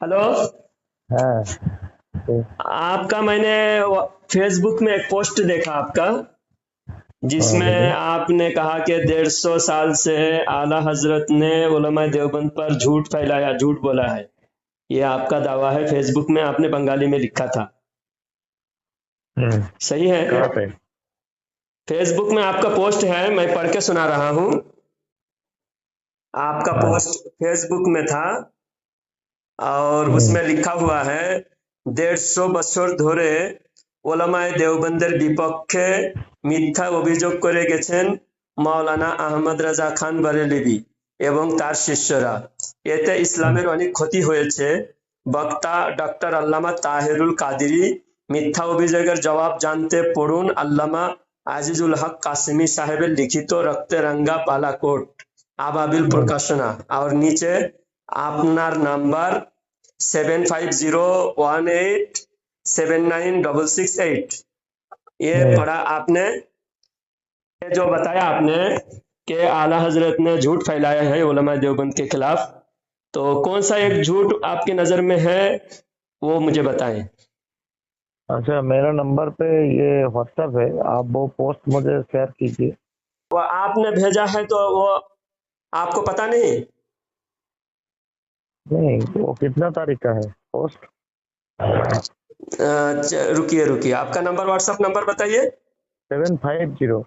Hello. हाँ तो आपका मैंने फेसबुक में एक पोस्ट देखा आपका, हाँ जिसमें बोलिए। आपने कहा कि 150 साल से आला हजरत ने उलमा देवबंद पर झूठ फैलाया, झूठ बोला है। ये आपका दावा है, फेसबुक में आपने बंगाली में लिखा था। सही है? कहाँ पे? फेसबुक में आपका पोस्ट है, मैं पढ़ के सुना रहा हूँ। आपका हाँ। पोस्ट फेसबुक में था और हम्म, उसमें लिखा हुआ है, 150 বছর ধরে ওলামায়ে দেওবন্দের বিপক্ষে মিথ্যা অভিযোগ করে গেছেন মাওলানা আহমদ রাজা খান বরেলভী এবং তার শিষ্যরা। এতে ইসলামের অনেক ক্ষতি হয়েছে। বক্তা ডক্টর আল্লামা তাহেরুল কাদেরী। মিথ্যা অভিযোগের জবাব জানতে পড়ুন আল্লামা আজিজুল হক কাসেমি সাহেবের লিখিত রক্তে রাঙ্গা বালাকোট আবাবিল প্রকাশনা। और नीचे আপনার নাম্বার 7501879668। ये हम्म, पढ़ा आपने। ये जो बताया आपने कि आला हजरत ने झूठ फैलाया है उलमा देवबंद के खिलाफ, तो कौन सा एक झूठ आपकी नजर में है, वो मुझे बताएं। अच्छा, मेरा नंबर पे ये व्हाट्सएप है, आप वो पोस्ट मुझे शेयर कीजिए। वो आपने भेजा है तो वो आपको पता नहीं? नहीं, वो कितना तारीख का है पोस्ट? रुकिए रुकिए, आपका नंबर, व्हाट्सएप नंबर बताइए। 750।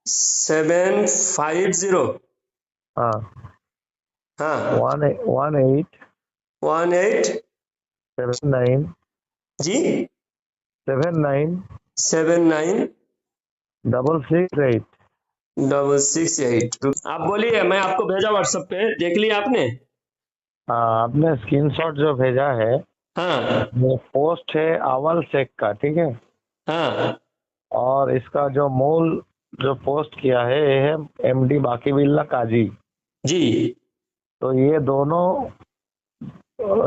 750। हाँ, हाँ, 18 18 79 जी 79 79 668। 668। आप बोलिए, मैं आपको भेजा व्हाट्सएप पे, देख लिया आपने? हाँ, आपने स्क्रीनशॉट जो भेजा है हाँ वो पोस्ट है अवल शेख का, ठीक है। हाँ और इसका जो मूल जो पोस्ट किया है ये है एमडी बाकी बिल्ला काजी। जी। तो ये दोनों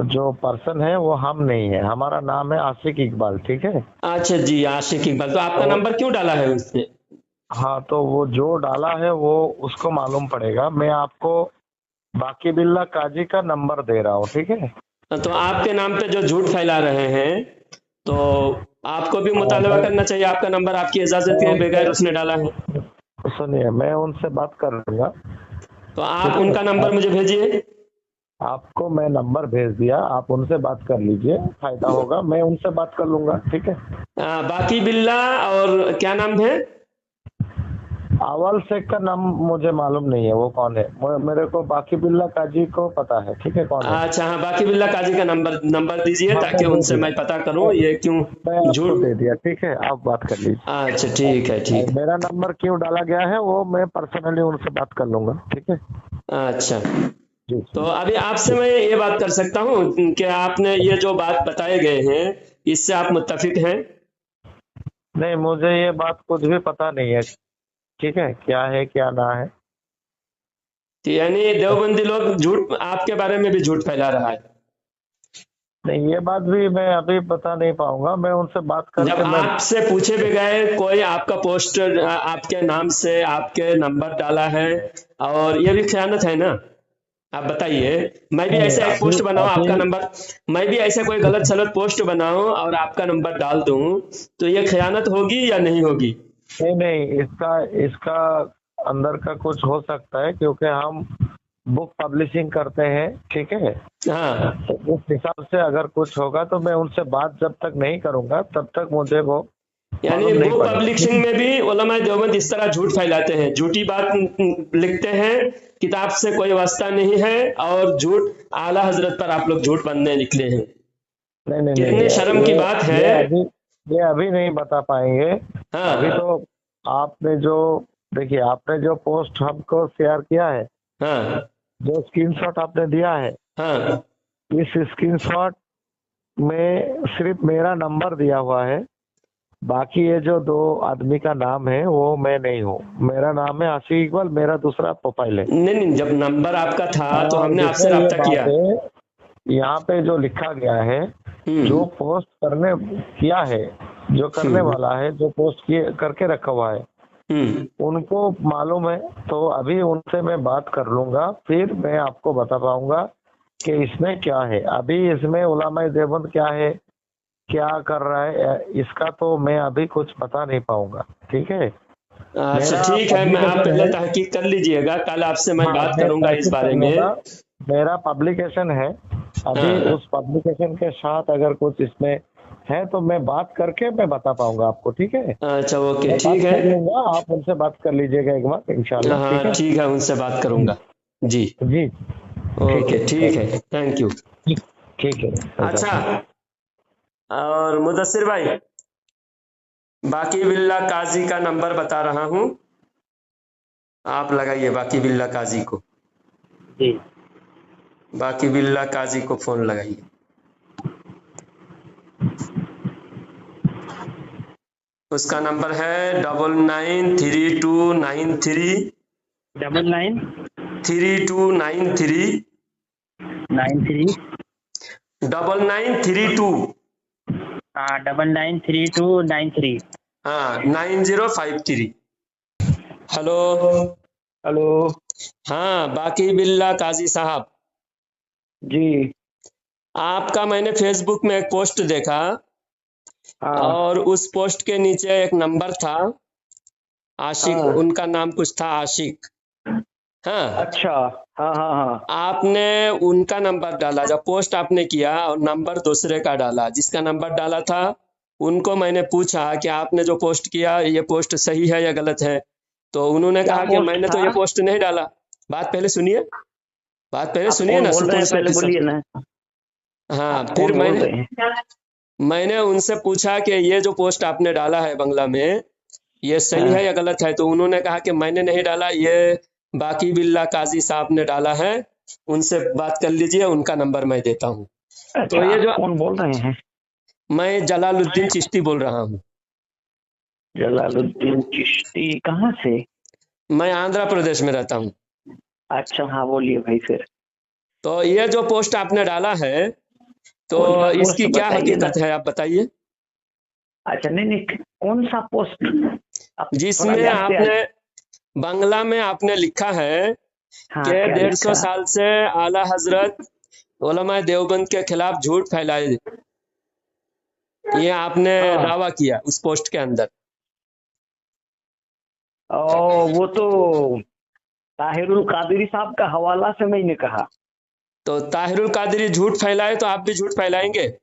जो पर्सन है वो हम नहीं है, हमारा नाम है आशिक इकबाल, ठीक है। अच्छा जी, आशिक इकबाल, तो आपका तो नंबर क्यों डाला है उसने? हाँ, तो वो जो डाला है वो उसको मालूम पड़ेगा। मैं आपको बाकी बिल्ला काजी का नंबर दे रहा हूँ, ठीक है। तो आपके नाम पे जो झूठ फैला रहे हैं, तो आपको भी मुतालबा मैं करना चाहिए। आपका नंबर आपकी इजाजत मैं के बगैर उनसे उसने डाला है, सुनिए, मैं उनसे बात कर लूंगा, तो आप ठीक है। उनका नंबर मुझे भेजिए। आपको मैं नंबर भेज दिया, आप उनसे बात कर लीजिए, फायदा होगा। मैं उनसे बात कर लूंगा, ठीक है। बाकी बिल्ला और क्या नाम है? अवल शेख का नाम मुझे मालूम नहीं है वो कौन है। मेरे को बाकी बिल्ला काजी को पता है, ठीक है, कौन है। अच्छा हाँ, बाकी बिल्ला काजी का नंबर नंबर दीजिए, हाँ, मैं ताकि दे उनसे दिया, मैं पता करूं ये क्यों मैं आपको झूठ। दे दिया, ठीक है, आप बात कर लीजिए। अच्छा ठीक है, और ठीक मेरा नंबर क्यों डाला गया है वो मैं पर्सनली उनसे बात कर लूंगा, ठीक है। है। अच्छा, जी तो जी अभी आपसे मैं ये बात कर सकता हूँ कि आपने ये जो बात बताए गए हैं, इससे आप मुत्तफिक हैं? नहीं, मुझे ये बात कुछ भी पता नहीं है, ठीक है, क्या है क्या ना है। तो यानी देवबंदी लोग झूठ आपके बारे में भी झूठ फैला रहा है। नहीं, ये बात भी मैं अभी बता नहीं पाऊंगा, मैं उनसे बात जब करके मैं। आपसे पूछे भी गए, कोई आपका पोस्टर आपके नाम से आपके नंबर डाला है, और ये भी खयानत है ना? आप बताइए। मैं भी नहीं, ऐसा एक अभी पोस्ट बनाऊं, अभी आपका नंबर, मैं भी ऐसा कोई गलत सलत पोस्ट बनाऊं और आपका नंबर डाल दूं, तो ये खयानत होगी या नहीं होगी? नहीं नहीं, इसका इसका अंदर का कुछ हो सकता है, क्योंकि हम बुक पब्लिशिंग करते हैं, ठीक है। हाँ, तो उस हिसाब से अगर कुछ होगा तो मैं उनसे बात जब तक नहीं करूंगा तब तक मुझे वो यानी मालूम नहीं बुक पड़ेगा, ठीक पब्लिशिंग है। में भी उलमा देवबंद इस तरह झूठ फैलाते हैं, झूठी बात लिखते हैं, किताब से कोई वास्ता नहीं है, और झूठ आला हजरत पर आप लोग झूठ बनने निकले हैं। नहीं नहीं कितने नहीं, शर्म की बात है। ये अभी नहीं बता पाएंगे। अभी हाँ तो आपने जो, देखिए, आपने जो पोस्ट हमको शेयर किया है, हाँ जो स्क्रीनशॉट आपने दिया है, हाँ। इस स्क्रीनशॉट में सिर्फ मेरा नंबर दिया हुआ है। बाकी ये जो दो आदमी का नाम है वो मैं नहीं हूँ। मेरा नाम है आशिक इकबाल, मेरा दूसरा प्रोफाइल है। नहीं नहीं, जब नंबर आपका था तो और हमने आपसे दूसरा ये राब्ता किया। बात है, यहाँ पे जो लिखा गया है, जो पोस्ट करने किया है, जो करने हम्म वाला है, जो पोस्ट किए करके रखा हुआ है, हम्म। उनको मालूम है। तो अभी उनसे मैं बात कर लूंगा, फिर मैं आपको बता पाऊंगा कि इसमें क्या है। अभी इसमें उलमाए देवबंद क्या है, क्या कर रहा है, इसका तो मैं अभी कुछ बता नहीं पाऊंगा। ठीक है, अच्छा मेरा ठीक है, मैं आप पब्लिकेशन पहले है। तहकीक कर लीजिएगा, कल आपसे मैं हाँ, बात मैं करूंगा इस तहकीक कर बारे लूंगा। में। मेरा पब्लिकेशन है, अभी हाँ उस पब्लिकेशन के साथ अगर कुछ इसमें है तो मैं बात करके मैं बता पाऊंगा आपको। ठीक है, अच्छा ओके मैं बात ठीक है। कर लूंगा, आप उनसे बात कर लीजिएगा एक बार इंशाल्लाह। ठीक हाँ है ठीक है, उनसे बात जी करूंगा। जी जी, ठीक ओके है, ठीक है, थैंक यू। ठीक है अच्छा, अच्छा। और मुदस्सिर भाई, बाकी बिल्ला काजी का नंबर बता रहा हूँ, आप लगाइए बाकी बिल्ला काजी को। जी बाकी बिल्ला काजी को फोन लगाइए। उसका नंबर है 993293 3293 9993 9932 993293। हाँ 9053। हेलो। हेलो हाँ बाकी बिल्ला काजी साहब, जी। आपका मैंने फेसबुक में एक पोस्ट देखा, हाँ और उस पोस्ट के नीचे एक नंबर था, आशिक, हाँ, उनका नाम कुछ था आशिक। हाँ, अच्छा, हाँ हाँ हाँ, आपने उनका नंबर डाला, जब पोस्ट आपने किया और नंबर दूसरे का डाला, जिसका नंबर डाला था उनको मैंने पूछा कि आपने जो पोस्ट किया ये पोस्ट सही है या गलत है, तो उन्होंने क्या कहा कि पोस्ट मैंने तो था? ये पोस्ट नहीं डाला। बात पहले सुनिए, बात पहले आप सुनिए कौन ना, बोल रहे सुकून हैं से पहले ऑफिसर। बोलिए ना। हाँ आप फिर कौन बोल मैंने रहे हैं? मैंने उनसे पूछा कि ये जो पोस्ट आपने डाला है बंगला में, ये सही हाँ, है या गलत है, तो उन्होंने कहा कि मैंने नहीं डाला, ये बाकी बिल्ला काजी साहब ने डाला है, उनसे बात कर लीजिए, उनका नंबर मैं देता हूँ। तो अच्छा ये आप जो, कौन बोल रहे हैं? मैं जलालुद्दीन चिश्ती बोल रहा हूँ। जलालुद्दीन चिश्ती कहाँ से? मैं आंध्र प्रदेश में रहता हूँ। अच्छा हाँ बोलिए भाई फिर। तो ये जो पोस्ट आपने डाला है, तो कौन सा पोस्ट इसकी क्या बताइए ना। हकीकत है, आप बताइए। अच्छा नहीं नहीं, कौन सा पोस्ट? आप थोड़ा जिसमें याद से आपने बांग्ला में आपने लिखा है हाँ कि क्या 150 लिखा? साल से आला हजरत उलमा देवबंद के खिलाफ झूठ फैलाए, ये आपने हाँ, दावा किया उस पोस्ट के अंदर। और वो तो ताहिरुल कादरी साहब का हवाला से मैंने कहा। तो ताहिरुल कादरी झूठ फैलाए तो आप भी झूठ फैलाएंगे?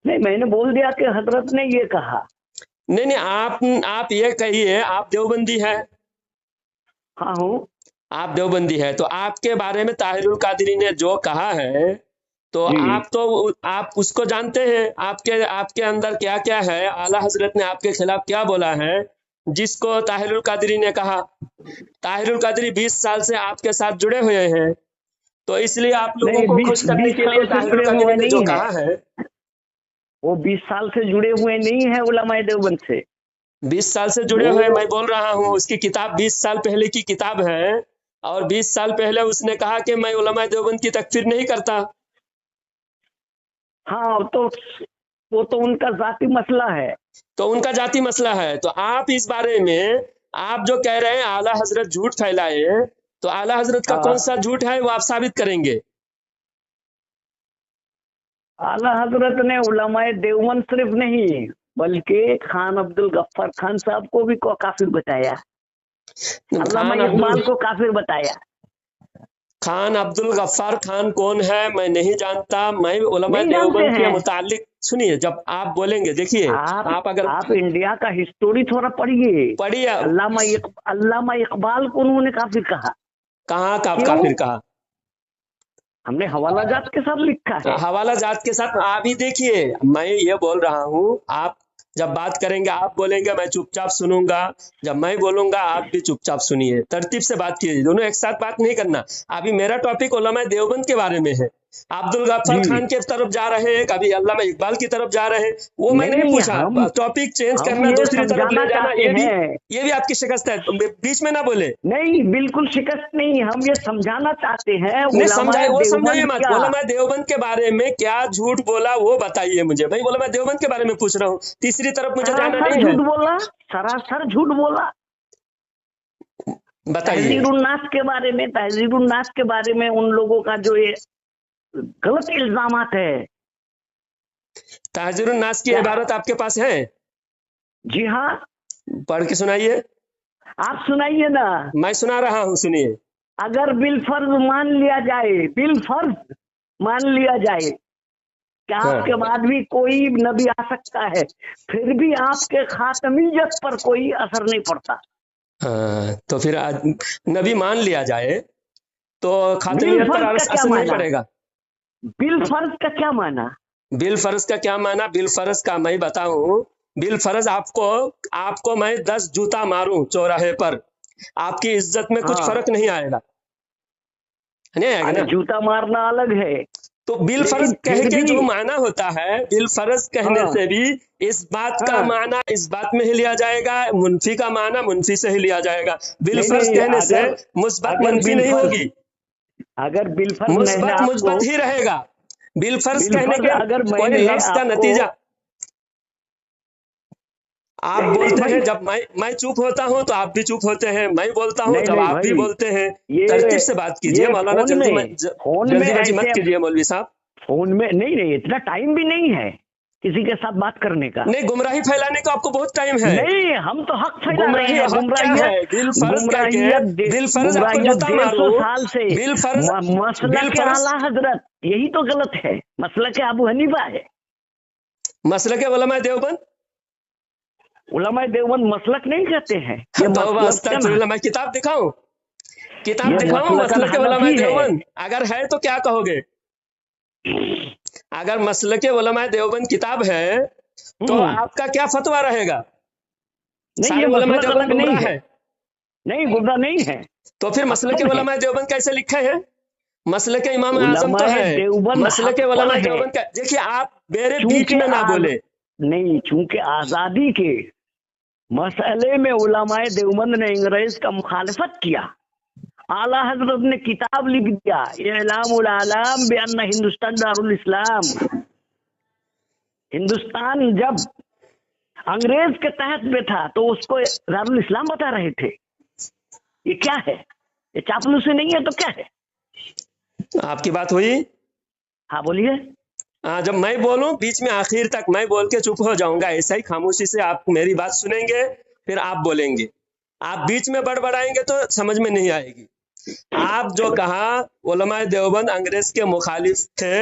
नहीं, मैंने बोल दिया कि हजरत ने ये कहा। नहीं नहीं, आप ये कहिए, आप देवबंदी है, हाँ हूँ। आप देवबंदी है, तो आपके बारे में ताहिरुल कादरी ने जो कहा है, तो जी आप उसको जानते हैं, आपके आपके अंदर क्या क्या है, आला हजरत ने आपके खिलाफ क्या बोला है, जिसको ताहिरुल कादरी ने कहा। ताहिरुल कादरी 20 साल से आपके साथ जुड़े हुए हैं, तो इसलिए आप लोगों नहीं, को बीस खुश करने बीस के लिए साल से ताहिरुल जुड़े कादरी हुए ने जो नहीं है। कहा है। वो 20 साल से जुड़े हुए नहीं है उलमाए देवबंद से। 20 साल से जुड़े हुए, वो मैं बोल रहा हूँ, उसकी किताब 20 साल पहले की किताब है, और 20 साल पहले उसने कहा कि मैं उलमा देवबंद की तकफीर नहीं करता। हाँ तो वो तो उनका जाती मसला है। तो उनका जाति मसला है, तो आप इस बारे में, आप जो कह रहे हैं आला हजरत झूठ फैलाए, तो आला हजरत का कौन हाँ, सा झूठ है वो आप साबित करेंगे। आला हजरत ने उलमाए देवबंद सिर्फ नहीं बल्कि खान अब्दुल गफ्फार खान साहब को भी काफिर बताया। अल्लामा खान अब्दुल इकबाल को काफिर बताया। खान अब्दुल गफ्फार खान कौन है मैं नहीं जानता, मैं उलमा नहीं जानते देवबंद के हैं मुतालिक, सुनिए, जब आप बोलेंगे, देखिए, आप आप अगर आप इंडिया का हिस्टोरी थोड़ा पढ़िए। पढ़िए, अल्लामा इकबाल को उन्होंने काफिर कहा। कहाँ का क्यों? काफिर कहा? हमने हवाला जात के साथ लिखा है। हवाला जात के साथ आप ही देखिए, मैं ये बोल रहा हूँ, आप जब बात करेंगे आप बोलेंगे, मैं चुपचाप सुनूंगा, जब मैं बोलूंगा आप भी चुपचाप सुनिए, तरतीब से बात कीजिए, दोनों एक साथ बात नहीं करना। अभी मेरा टॉपिक उलमा देवबंद के बारे में है, अब्दुल गफ्फार जी खान की तरफ जा रहे हैं, कभी अल्लामा इकबाल की तरफ जा रहे हैं, वो मैं नहीं नहीं, पूछा। टॉपिक चेंज हम करना, ये दूसरी तरफ समझाना ले जाना, चाहते हैं। ये भी आपकी शिकस्त है, बीच में ना बोले। नहीं, बिल्कुल शिकस्त नहीं, हम ये समझाना चाहते हैं नहीं उलमाए समझाए, वो समझाइए देवबंद मत, क्या। उलमा देवबंद के बारे में क्या झूठ बोला वो बताइए मुझे, मैं उलमा देवबंद के बारे में पूछ रहा हूँ, तीसरी तरफ मुझे जाना सरासर नहीं है। झूठ बोला, सरासर झूठ बोला। बताइए। तहजीरुन्नास के बारे में, तहजीरुन्नास के बारे में उन लोगों का जो ये गलत इल्जामात है। ताजुरुन नास की क्या? इबारत आपके पास है? जी हाँ, पढ़ के सुनाइए। आप सुनाइए ना। मैं सुना रहा हूँ, सुनिए। अगर बिलफर्ज मान लिया जाए, बिलफर्ज मान लिया जाए कि आपके बाद भी कोई नबी आ सकता है, फिर भी आपके खातमियत पर कोई असर नहीं पड़ता। हाँ, तो फिर नबी मान लिया जाए तो खातमियत पर बिलफर्ज का क्या असर नहीं माना? पड़ेगा। बिलफर्ज का क्या माना? बिल फर्ज का क्या माना? बिल फर्ज का मैं बताऊं। बिल फर्ज आपको मैं 10 जूता मारूं चौराहे पर, आपकी इज्जत में कुछ हाँ। फर्क नहीं आएगा, नहीं आएगा अरे ना। जूता मारना अलग है। तो बिल लेकिन फर्ज कह फिर के भी जो माना होता है, बिल फर्ज कहने हाँ, से भी इस बात का हाँ, माना इस बात में ही लिया जाएगा, मुनफी का माना मुनफी से ही लिया जाएगा। बिल नहीं फर्ज नहीं, कहने से अगर मुस्बत अगर मनफी नहीं बिलफर्ज होगी, अगर बिलफर्ज मैंने मुस्बत आपको मुस्बत ही रहेगा। बिल फर्ज कहने बिलफर्ज के अगर कोई मैंने लफ्ज का आपको नतीजा आप नहीं नहीं बोलते भाई, हैं, जब मैं चुप होता हूं तो आप भी चुप होते हैं, मैं बोलता हूं नहीं तब नहीं आप भी भाई, बोलते हैं। ये तरतीब से बात कीजिए ये मौलाना, फोन में जल्दीबाजी मत ऐसे कीजिए मौलवी साहब। फोन में नहीं नहीं, इतना टाइम भी नहीं है किसी के साथ बात करने का। नहीं, गुमराही फैलाने का आपको बहुत टाइम है। नहीं, हम तो हक फैला रहे गुमराही हैं। हक क्या है? बिल फर्ज कह के बिल फर्ज आपको गुमराहियत जूता 150 मारो। साल से बिल फर्ज मसला बिल के फर्ज आला हजरत, यही तो गलत है। मसला के अबू हनीफा है, मसलक उलमा देवबंद। उलमाए देवबंद मसलक नहीं कहते हैं, ये तो मसलकन अस्तगफिरुल्लाह, मैं किताब दिखाऊं? किताब ये दिखाऊं मसलकन मसलक उलमा हनफी है। देवबंद? अगर है तो क्या कहोगे? अगर मसलक उलमा देवबंद किताब है तो आपका क्या फतवा रहेगा? नहीं, सारे ये उलमा मसलक देवबंद अलग नहीं गुमराह है। है। नहीं, गुमराह नहीं है, तो फिर मसलक हक़ पर है। उलमा देवबंद कैसे लिखे हैं? मसलक इमाम आजम तो उलमाए है, देवबंद मसलक हक़ उलमा पर है। देवबंद का देखिए, आप मेरे बीच चूंकि में ना बोले। नहीं, चूंकि आजादी के मसले में उलमाए देवबंद ने अंग्रेज का मुखालिफत किया, आला हजरत ने किताब लिख दिया, इलामुल आलम बिअन्न हिंदुस्तान दारुल इस्लाम। हिंदुस्तान जब अंग्रेज के तहत में था तो उसको दारुल इस्लाम बता रहे थे। ये क्या है? ये चापलूसी नहीं है तो क्या है? आपकी बात हुई? हाँ बोलिए। हाँ, जब मैं बोलूं बीच में आखिर तक मैं बोल के चुप हो जाऊंगा, ऐसा ही खामोशी से आप मेरी बात सुनेंगे, फिर आप बोलेंगे। आप बीच में बड़बड़ाएंगे तो समझ में नहीं आएगी। आप जो कहा उलमाए देवबंद अंग्रेज के मुखालिफ थे,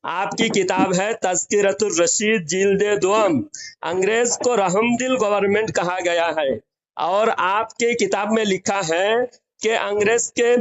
आपकी किताब है तज़किरतुर रशीद जिल्द दोम, अंग्रेज को रहमदिल गवर्नमेंट कहा गया है, और आपके किताब में लिखा है कि अंग्रेज के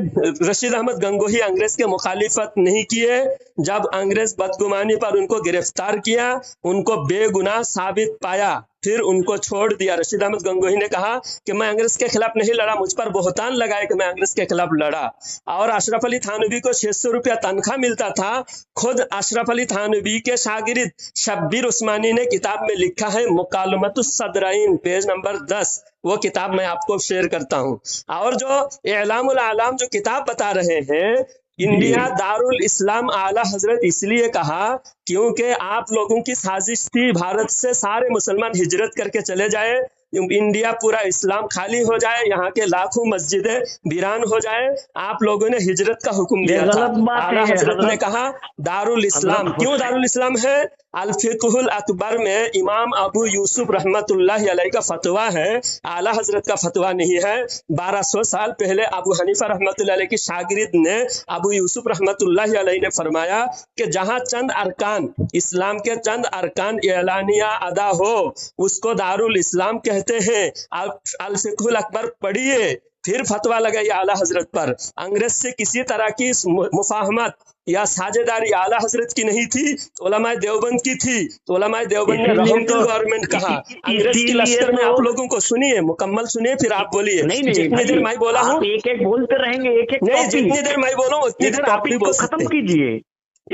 रशीद अहमद गंगोही अंग्रेज के मुखालिफत नहीं किए। जब अंग्रेज बदगुमानी पर उनको गिरफ्तार किया, उनको बेगुनाह साबित पाया, फिर उनको छोड़ दिया। रशीद अहमद गंगोही ने कहा कि मैं अंग्रेज के खिलाफ नहीं लड़ा, मुझ पर बोहतान लगाए कि मैं अंग्रेज के खिलाफ लड़ा। और अशरफ अली थानवी को 600 रुपया तनख्वाह मिलता था। खुद अशरफ अली थानवी के शागिर्द शब्बीर उस्मानी ने किताब में लिखा है मुकालमतुस सदरैन, पेज नंबर 10, वो किताब मैं आपको शेयर करता हूँ। और जो इलामुल आलम जो किताब बता रहे हैं, इंडिया दारुल इस्लाम आला हजरत इसलिए कहा क्योंकि आप लोगों की साजिश थी भारत से सारे मुसलमान हिजरत करके चले जाए, इंडिया पूरा इस्लाम खाली हो जाए, यहाँ के लाखों मस्जिदें वीरान हो जाए। आप लोगों ने हिजरत का हुक्म दिया था। आला हजरत ने कहा दारुल इस्लाम। क्यों दारुल इस्लाम है? अल फिक़हुल अकबर में इमाम अबू यूसुफ रहमतुल्लाहि अलैहि का फतवा है, आला हजरत का फतवा नहीं है। 1200 साल पहले अबू हनीफा रहमतुल्लाहि अलैहि के शागिर्द ने अबू यूसुफ रहमतुल्लाहि अलैहि ने फरमाया कि जहां चंद अरकान इस्लाम के चंद अरकान एलानिया अदा हो उसको दारुल इस्लाम कहते हैं। अल फिक़हुल अकबर पढ़िए, फिर फतवा लगाइए आला हजरत पर। अंग्रेज से किसी तरह की मुफाहमत या साझेदारी आला हजरत की नहीं थी, उलमाए देवबंद की थी। तो उलमाए देवबंद ने रहमतुल गवर्नमेंट कहा। अंग्रेज की लश्कर में आप लोगों को सुनिए, मुकम्मल सुनिए, फिर आप बोलिए। जितनी देर मैं बोला हूँ एक एक बोलते रहेंगे, एक एक नहीं, जितनी देर मैं बोलूँ उतनी देर आप भी बोल सकते खत्म हैं। कीजिए।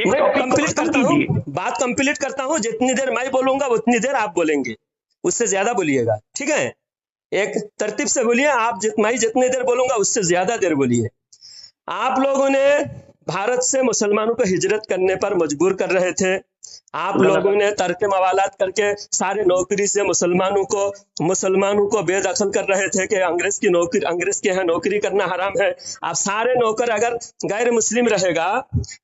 मैं कंप्लीट करता हूँ, बात कंप्लीट करता हूँ। जितनी देर मैं बोलूंगा उतनी देर आप बोलेंगे, उससे ज्यादा बोलिएगा, ठीक है? एक तरतीब से बोलिए। मैं जितनी देर बोलूंगा उससे ज्यादा देर बोलिए। आप लोगों ने भारत से मुसलमानों को हिजरत करने पर मजबूर कर रहे थे। आप लोगों ने तर्क मवालात करके सारे नौकरी से मुसलमानों को बेदखल कर रहे थे कि अंग्रेज के यहाँ नौकरी करना हराम है। आप सारे नौकर अगर गैर मुस्लिम रहेगा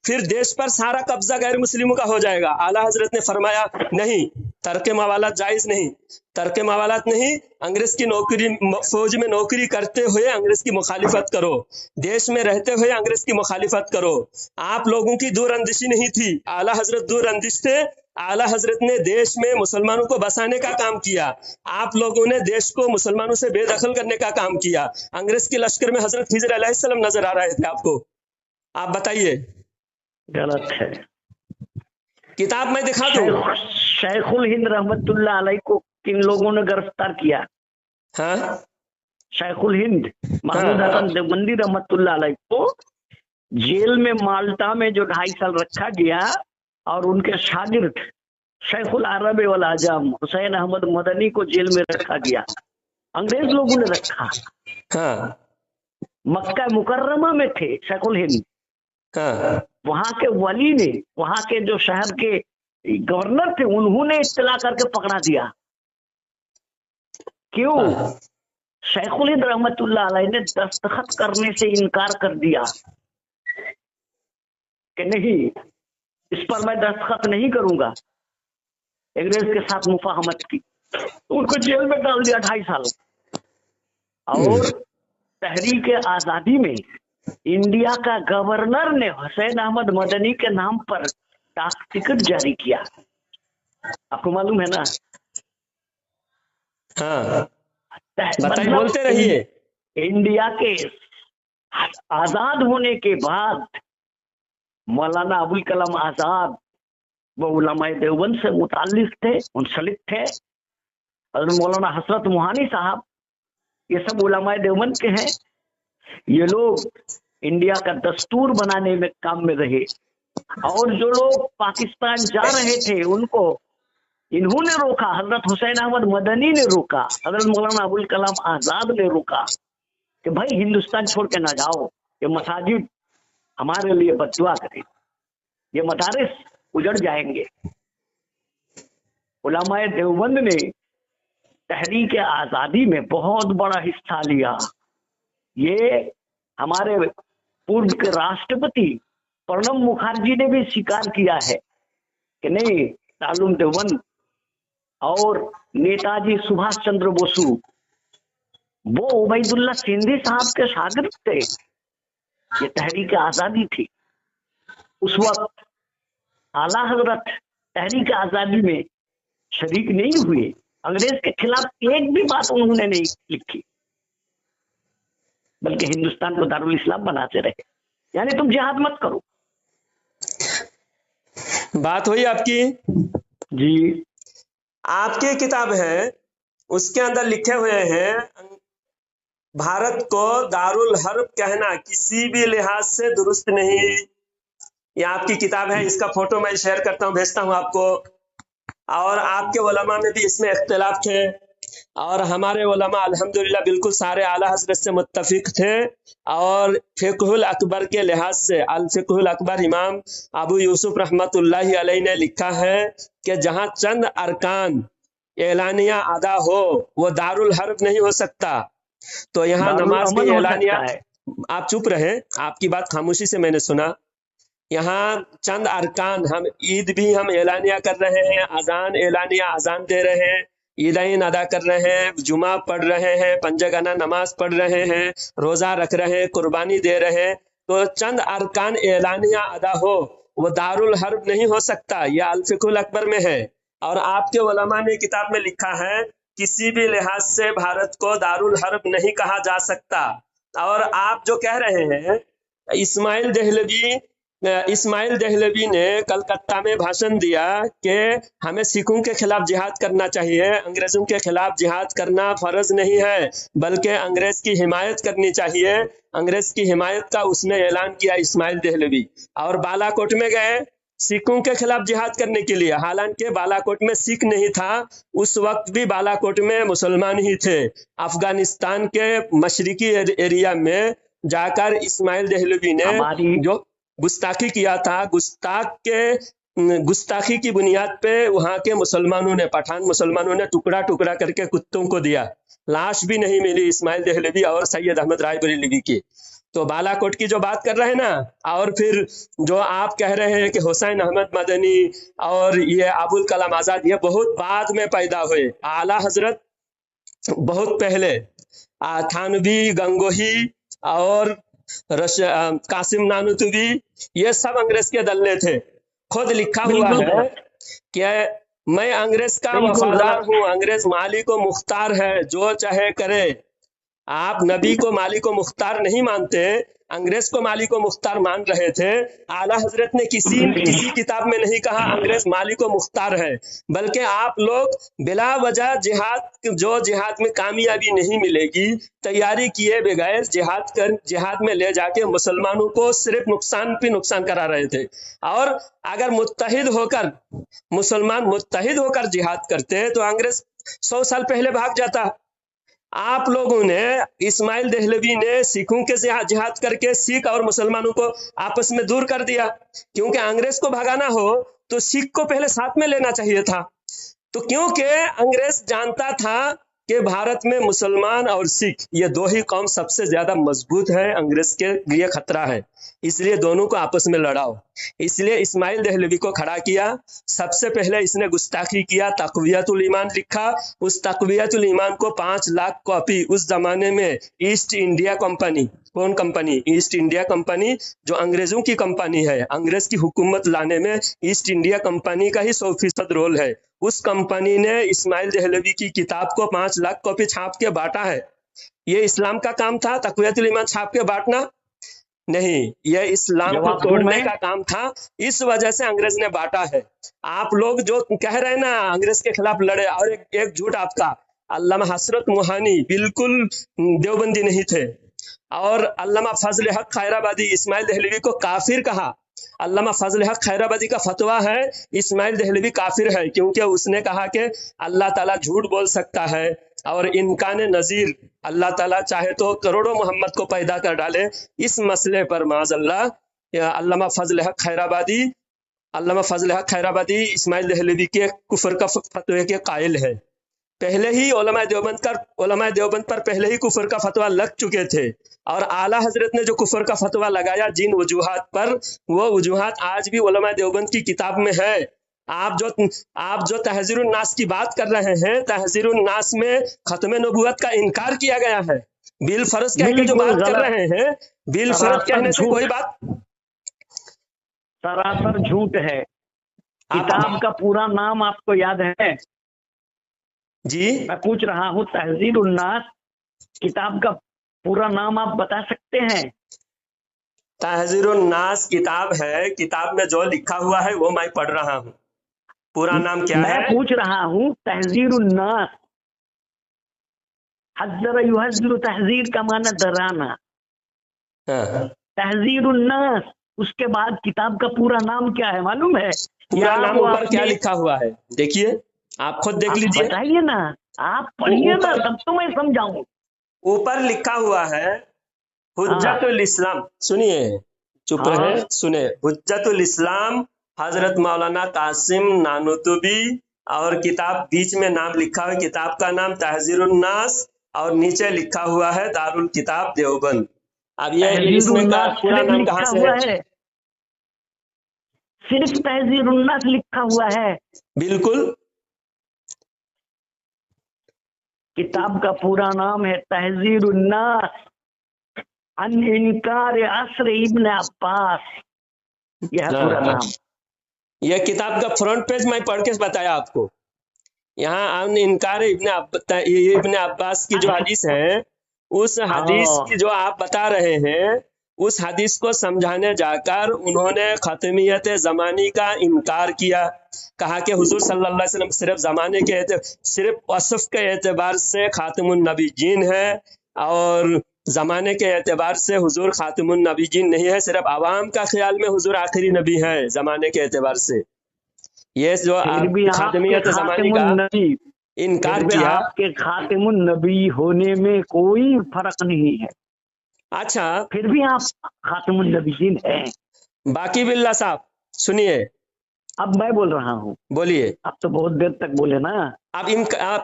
फिर देश पर सारा कब्जा गैर मुस्लिमों का हो जाएगा। आला हजरत ने फरमाया नहीं, तर्क मवालात जायज नहीं, तर्क मवालात नहीं। अंग्रेज की नौकरी, फौज में नौकरी करते हुए अंग्रेज की मुखालिफत करो, देश में रहते हुए अंग्रेज की मुखालिफत करो। आप लोगों की दूरअंदेशी नहीं थी, आला हजरत दूरअंदेश थे। आला हजरत ने देश में मुसलमानों को बसाने का काम किया, आप लोगों ने देश को मुसलमानों से बेदखल करने का काम किया। अंग्रेज के लश्कर में हजरत खिजर अलैहिस्सलाम नजर आ रहे थे आपको, आप बताइए। गलत है। किताब में दिखा दूं? शेखुल हिंद रहमतुल्लाह अलैह को किन लोगों ने गिरफ्तार किया? हाँ, शेखुल हिंद महमूद हसन देवबंदी रहमतुल्लाह अलैह को जेल में माल्टा में जो 2.5 साल रखा गया, और उनके शागिर्द शेखुल अरब वल आजम हुसैन अहमद मदनी को जेल में रखा गया। अंग्रेज लोगों ने रखा। हाँ, मक्का मुकर्रमा में थे शेखुल हिंद। हाँ, वहां के वली ने, वहां के जो शहर के गवर्नर थे, उन्होंने इत्तला करके पकड़ा दिया। क्यों? शेखुल हिंद रहमतुल्लाह अलैह ने दस्तखत करने से इनकार कर दिया कि नहीं, इस पर मैं दस्तखत नहीं करूंगा। अंग्रेज के साथ मुफाहमत की, तो उनको जेल में डाल दिया 2.5 साल। और तहरीक आजादी में इंडिया का गवर्नर ने हुसैन अहमद मदनी के नाम पर डाक टिकट जारी किया, आपको मालूम है ना? हाँ, बताइए, बोलते रहिए। इंडिया के आजाद होने के बाद मौलाना अबुल कलाम आजाद वो उलमाए देवबंद से मुताल्लिक थे, मुंसलिक थे। और मौलाना हसरत मुहानी साहब, ये सब उलमाए देवबंद के हैं। ये लोग इंडिया का दस्तूर बनाने में काम में रहे, और जो लोग पाकिस्तान जा रहे थे उनको इन्होंने रोका। हजरत हुसैन अहमद मदनी ने रोका, हजरत मौलाना अबुल कलाम आजाद ने रोका कि भाई हिंदुस्तान छोड़ के ना जाओ, ये मसाजिद हमारे लिए बद्दुआ करें, ये मदारिस उजड़ जाएंगे। उलमाए देवबंद ने तहरीक आजादी में बहुत बड़ा हिस्सा लिया। ये हमारे पूर्व के राष्ट्रपति प्रणब मुखर्जी ने भी स्वीकार किया है कि नहीं, दारुल देवबंद और नेताजी सुभाष चंद्र बोसु, वो उबैदुल्ला सिंधी साहब के शागिर्द थे। ये तहरीक आजादी थी। उस वक्त आला हजरत तहरीक आजादी में शरीक नहीं हुए, अंग्रेज के खिलाफ एक भी बात उन्होंने नहीं लिखी, बल्कि हिंदुस्तान को दारुल इस्लाम बनाते रहे। यानी तुम जिहाद मत करो। बात हुई आपकी जी। आपकी किताब है, उसके अंदर लिखे हुए हैं भारत को दारुल हर्ब कहना किसी भी लिहाज से दुरुस्त नहीं। ये आपकी किताब है, इसका फोटो मैं शेयर करता हूँ, भेजता हूँ आपको। और आपके उलमा में भी इसमें इख्तिलाफ थे, और हमारे उलमा अल्हम्दुलिल्लाह बिल्कुल सारे आला हजरत से मुत्तफिक थे। और फिक़हुल अकबर के लिहाज से अल फिक़हुल अकबर इमाम अबू यूसुफ रहमतुल्लाहि अलैहि ने लिखा है कि जहाँ चंद अरकान एलानिया अदा हो वो दारुल हर्ब नहीं हो सकता। तो यहाँ नमाज के एलानिया, आप चुप रहे, आपकी बात खामोशी से मैंने सुना। यहाँ चंद अरकान, हम ईद भी हम एलानिया कर रहे हैं, अजान एलानिया अजान दे रहे हैं, ईदैन अदा कर रहे हैं, जुमा पढ़ रहे हैं, पंजगाना नमाज पढ़ रहे हैं, रोजा रख रहे हैं, कुर्बानी दे रहे हैं। तो चंद अरकान एलानिया अदा हो वो दारुल हर्ब नहीं हो सकता। यह अल फिक़हुल अकबर में है। और आपके उलमा ने किताब में लिखा है किसी भी लिहाज से भारत को दारुल हर्ब नहीं कहा जा सकता। और आप जो कह रहे हैं, इस्माइल दहलवी ने कलकत्ता में भाषण दिया कि हमें सिखों के खिलाफ जिहाद करना चाहिए, अंग्रेजों के खिलाफ जिहाद करना फर्ज नहीं है, बल्कि अंग्रेज की हिमायत करनी चाहिए। अंग्रेज की हिमायत का उसने ऐलान किया इस्माइल दहलवी। और बालाकोट में गए सिखों के खिलाफ जिहाद करने के लिए, हालांकि बालाकोट में सिख नहीं था, उस वक्त भी बालाकोट में मुसलमान ही थे। अफगानिस्तान के मशरिकी एरिया में जाकर इस्माइल दहलवी ने जो गुस्ताखी किया था। गुस्ताखी की बुनियाद पे वहां के मुसलमानों ने, पठान मुसलमानों ने टुकड़ा टुकड़ा करके कुत्तों को दिया। लाश भी नहीं मिली इस्माइल देहलवी और सैयद अहमद राय बरेलवी की। तो बालाकोट की जो बात कर रहे हैं ना, और फिर जो आप कह रहे हैं कि हुसैन अहमद मदनी और ये अबुल कलाम आजाद, ये बहुत बाद में पैदा हुए। आला हजरत बहुत पहले थानवी, गंगोही और कासिम नानुतुबी, ये सब अंग्रेज के दल्ले थे। खुद लिखा हुआ है कि मैं अंग्रेज का वफादार हूँ, अंग्रेज मालिक को मुख्तार है, जो चाहे करे। आप नबी को मालिक को मुख्तार नहीं मानते, अंग्रेज को मालिक को मुख्तार मान रहे थे। आला हजरत ने किसी किताब में नहीं कहा अंग्रेज मालिक को मुख्तार है, बल्कि आप लोग बिला वजह जिहाद में कामयाबी नहीं मिलेगी, तैयारी किए बगैर जिहाद में ले जाके मुसलमानों को सिर्फ नुकसान पे नुकसान करा रहे थे। और अगर मुसलमान मुत्तहिद होकर जिहाद करते तो अंग्रेज 100 साल पहले भाग जाता। आप लोगों ने, इस्माइल देहलवी ने सिखों के जिहाद करके सिख और मुसलमानों को आपस में दूर कर दिया, क्योंकि अंग्रेज को भगाना हो तो सिख को पहले साथ में लेना चाहिए था। तो क्योंकि अंग्रेज जानता था कि भारत में मुसलमान और सिख ये दो ही कौम सबसे ज्यादा मजबूत है, अंग्रेज के लिए खतरा है, इसलिए दोनों को आपस में लड़ाओ। इसलिए इस्माइल देहलवी को खड़ा किया। सबसे पहले इसने गुस्ताखी किया, तक़वियतुल ईमान लिखा। उस तक़वियतुल ईमान को 5 लाख कॉपी उस जमाने में ईस्ट इंडिया कंपनी, कौन कंपनी? ईस्ट इंडिया कंपनी, जो अंग्रेजों की कंपनी है। अंग्रेज की हुकूमत लाने में ईस्ट इंडिया कंपनी का ही 100% रोल है। उस कंपनी ने इस्माइल देहलवी की किताब को 5 लाख कॉपी छाप के बांटा है। ये इस्लाम का काम था तक़वियतुल ईमान छाप के बांटना? नहीं, यह इस्लाम को तोड़ने का काम था। इस वजह से अंग्रेज ने बांटा है। आप लोग जो कह रहे हैं ना अंग्रेज के खिलाफ लड़े, और एक झूठ आपका, अल्लामा हसरत मोहानी बिल्कुल देवबंदी नहीं थे, और अल्लामा फजल हक खैराबादी इस्माइल देहलवी को काफिर कहा। अल्लामा फजल हक खैराबादी का फतवा है इस्माइल देहलवी काफिर है, क्योंकि उसने कहा कि अल्लाह ताला झूठ बोल सकता है, और इनकान नजीर अल्लाह ताला चाहे तो करोड़ों मोहम्मद को पैदा कर डाले। इस मसले पर माज़अल्लाह अल्लामा फजल हक खैराबादी इस्माइल देहलवी के कुफर का फतवे के कायल है। पहले ही उलमाए देवबंद पर पहले ही कुफर का फतवा लग चुके थे, और आला हजरत ने जो कुफर का फतवा लगाया जिन वजूहात पर, वो वजूहात आज भी उलमाए देवबंद की किताब में है। आप जो तहजीरुन नास की बात कर रहे हैं, तहजीरुन नास में खत्म नबूवत का इनकार किया गया है। बिल फर्ज कह के जो बात कर रहे हैं, बिल फर्ज कहने से कोई बात सरासर झूठ है। किताब का पूरा नाम आपको याद है? जी, मैं पूछ रहा हूँ, तहजीरुन नास किताब का पूरा नाम आप बता सकते हैं? तहजीरुन नास किताब है, किताब में जो लिखा हुआ है वो मैं पढ़ रहा हूँ। पूरा नाम क्या है? मैं पूछ रहा हूँ तहजीरुन नास, हज़्ज़र युहज़्ज़िरु तहजीर का माना डराना। तहजीरुन नास, उसके बाद किताब का पूरा नाम क्या है मालूम है? पूरा नाम ऊपर क्या लिखा हुआ है देखिए, आप खुद देख लीजिए। बताइए ना, आप पढ़िए ना, तब तो मैं समझाऊं। ऊपर लिखा हुआ है हुज्जतुल इस्लाम, सुनिए, चुप रहे, सुने। हुज्जतुल इस्लाम हजरत मौलाना कासिम नानुतुबी, और किताब बीच में नाम लिखा है, किताब का नाम तहजीरुन नास, और नीचे लिखा हुआ है दारुल किताब देवबंद। अब ये इसमें का पूरा नाम कहाँ से है? सिर्फ तहजीरुन नास लिखा हुआ है। बिल्कुल, किताब का पूरा नाम है तहजीरुन नास अन इनकार असर इब्न अब्बास, यह पूरा नाम। यह किताब का फ्रंट पेज मैं पढ़ के बताया आपको। यहाँ अन इनकार इब्न अब्बास की जो हदीस है, उस हदीस की जो आप बता रहे हैं, उस हदीस को समझाने जाकर उन्होंने खत्मियत ज़मानी का इनकार किया। कहा कि हुजूर सल्लल्लाहु अलैहि वसल्लम सिर्फ ज़माने के सिर्फ वसफ के एतबार से खातिमुन नबीयीन है, और ज़माने के एतबार से हुजूर खातिमुन नबीयीन नहीं है। सिर्फ आवाम का ख्याल में हुजूर आखिरी नबी है ज़माने के एतबार से। ये जो खातिमियत ज़मानी का इनकार किया, आपके खातिमुन नबी होने में कोई फर्क नहीं है। अच्छा, फिर भी आप खातिमुन नबीयीन हैं। बाकी बिल्ला साहब सुनिए, अब मैं बोल रहा हूँ, बोलिए। आप तो बहुत देर तक बोले ना। अब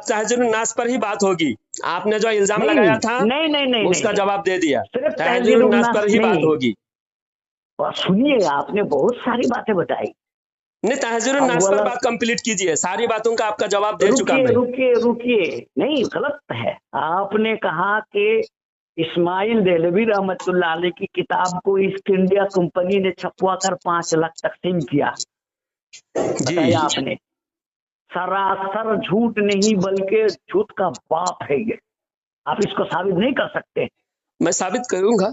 तहजीरुन नास पर ही बात होगी। आपने जो इल्जाम नहीं लगाया था नहीं नहीं नहीं उसका नहीं, जवाब दे दिया। सिर्फ तहजीरुन नास पर ही बात नहीं। होगी। और सुनिए, आपने बहुत सारी बातें बताई। नहीं, तहजीरुन अब नास पर गलत, बात कंप्लीट कीजिए। सारी बातों का आपका जवाब दे चुका रुकिए मैं। रुकिए रुकिए, नहीं गलत है। आपने कहा कि इस्माइल देहलवी रहमतुल्लाह अलैह की किताब को ईस्ट इंडिया कंपनी ने छपवा कर 5 लाख तकसीम किया, जी बताया आपने। सरासर झूठ नहीं बल्कि झूठ का बाप है ये। आप इसको साबित नहीं कर सकते। मैं साबित करूंगा,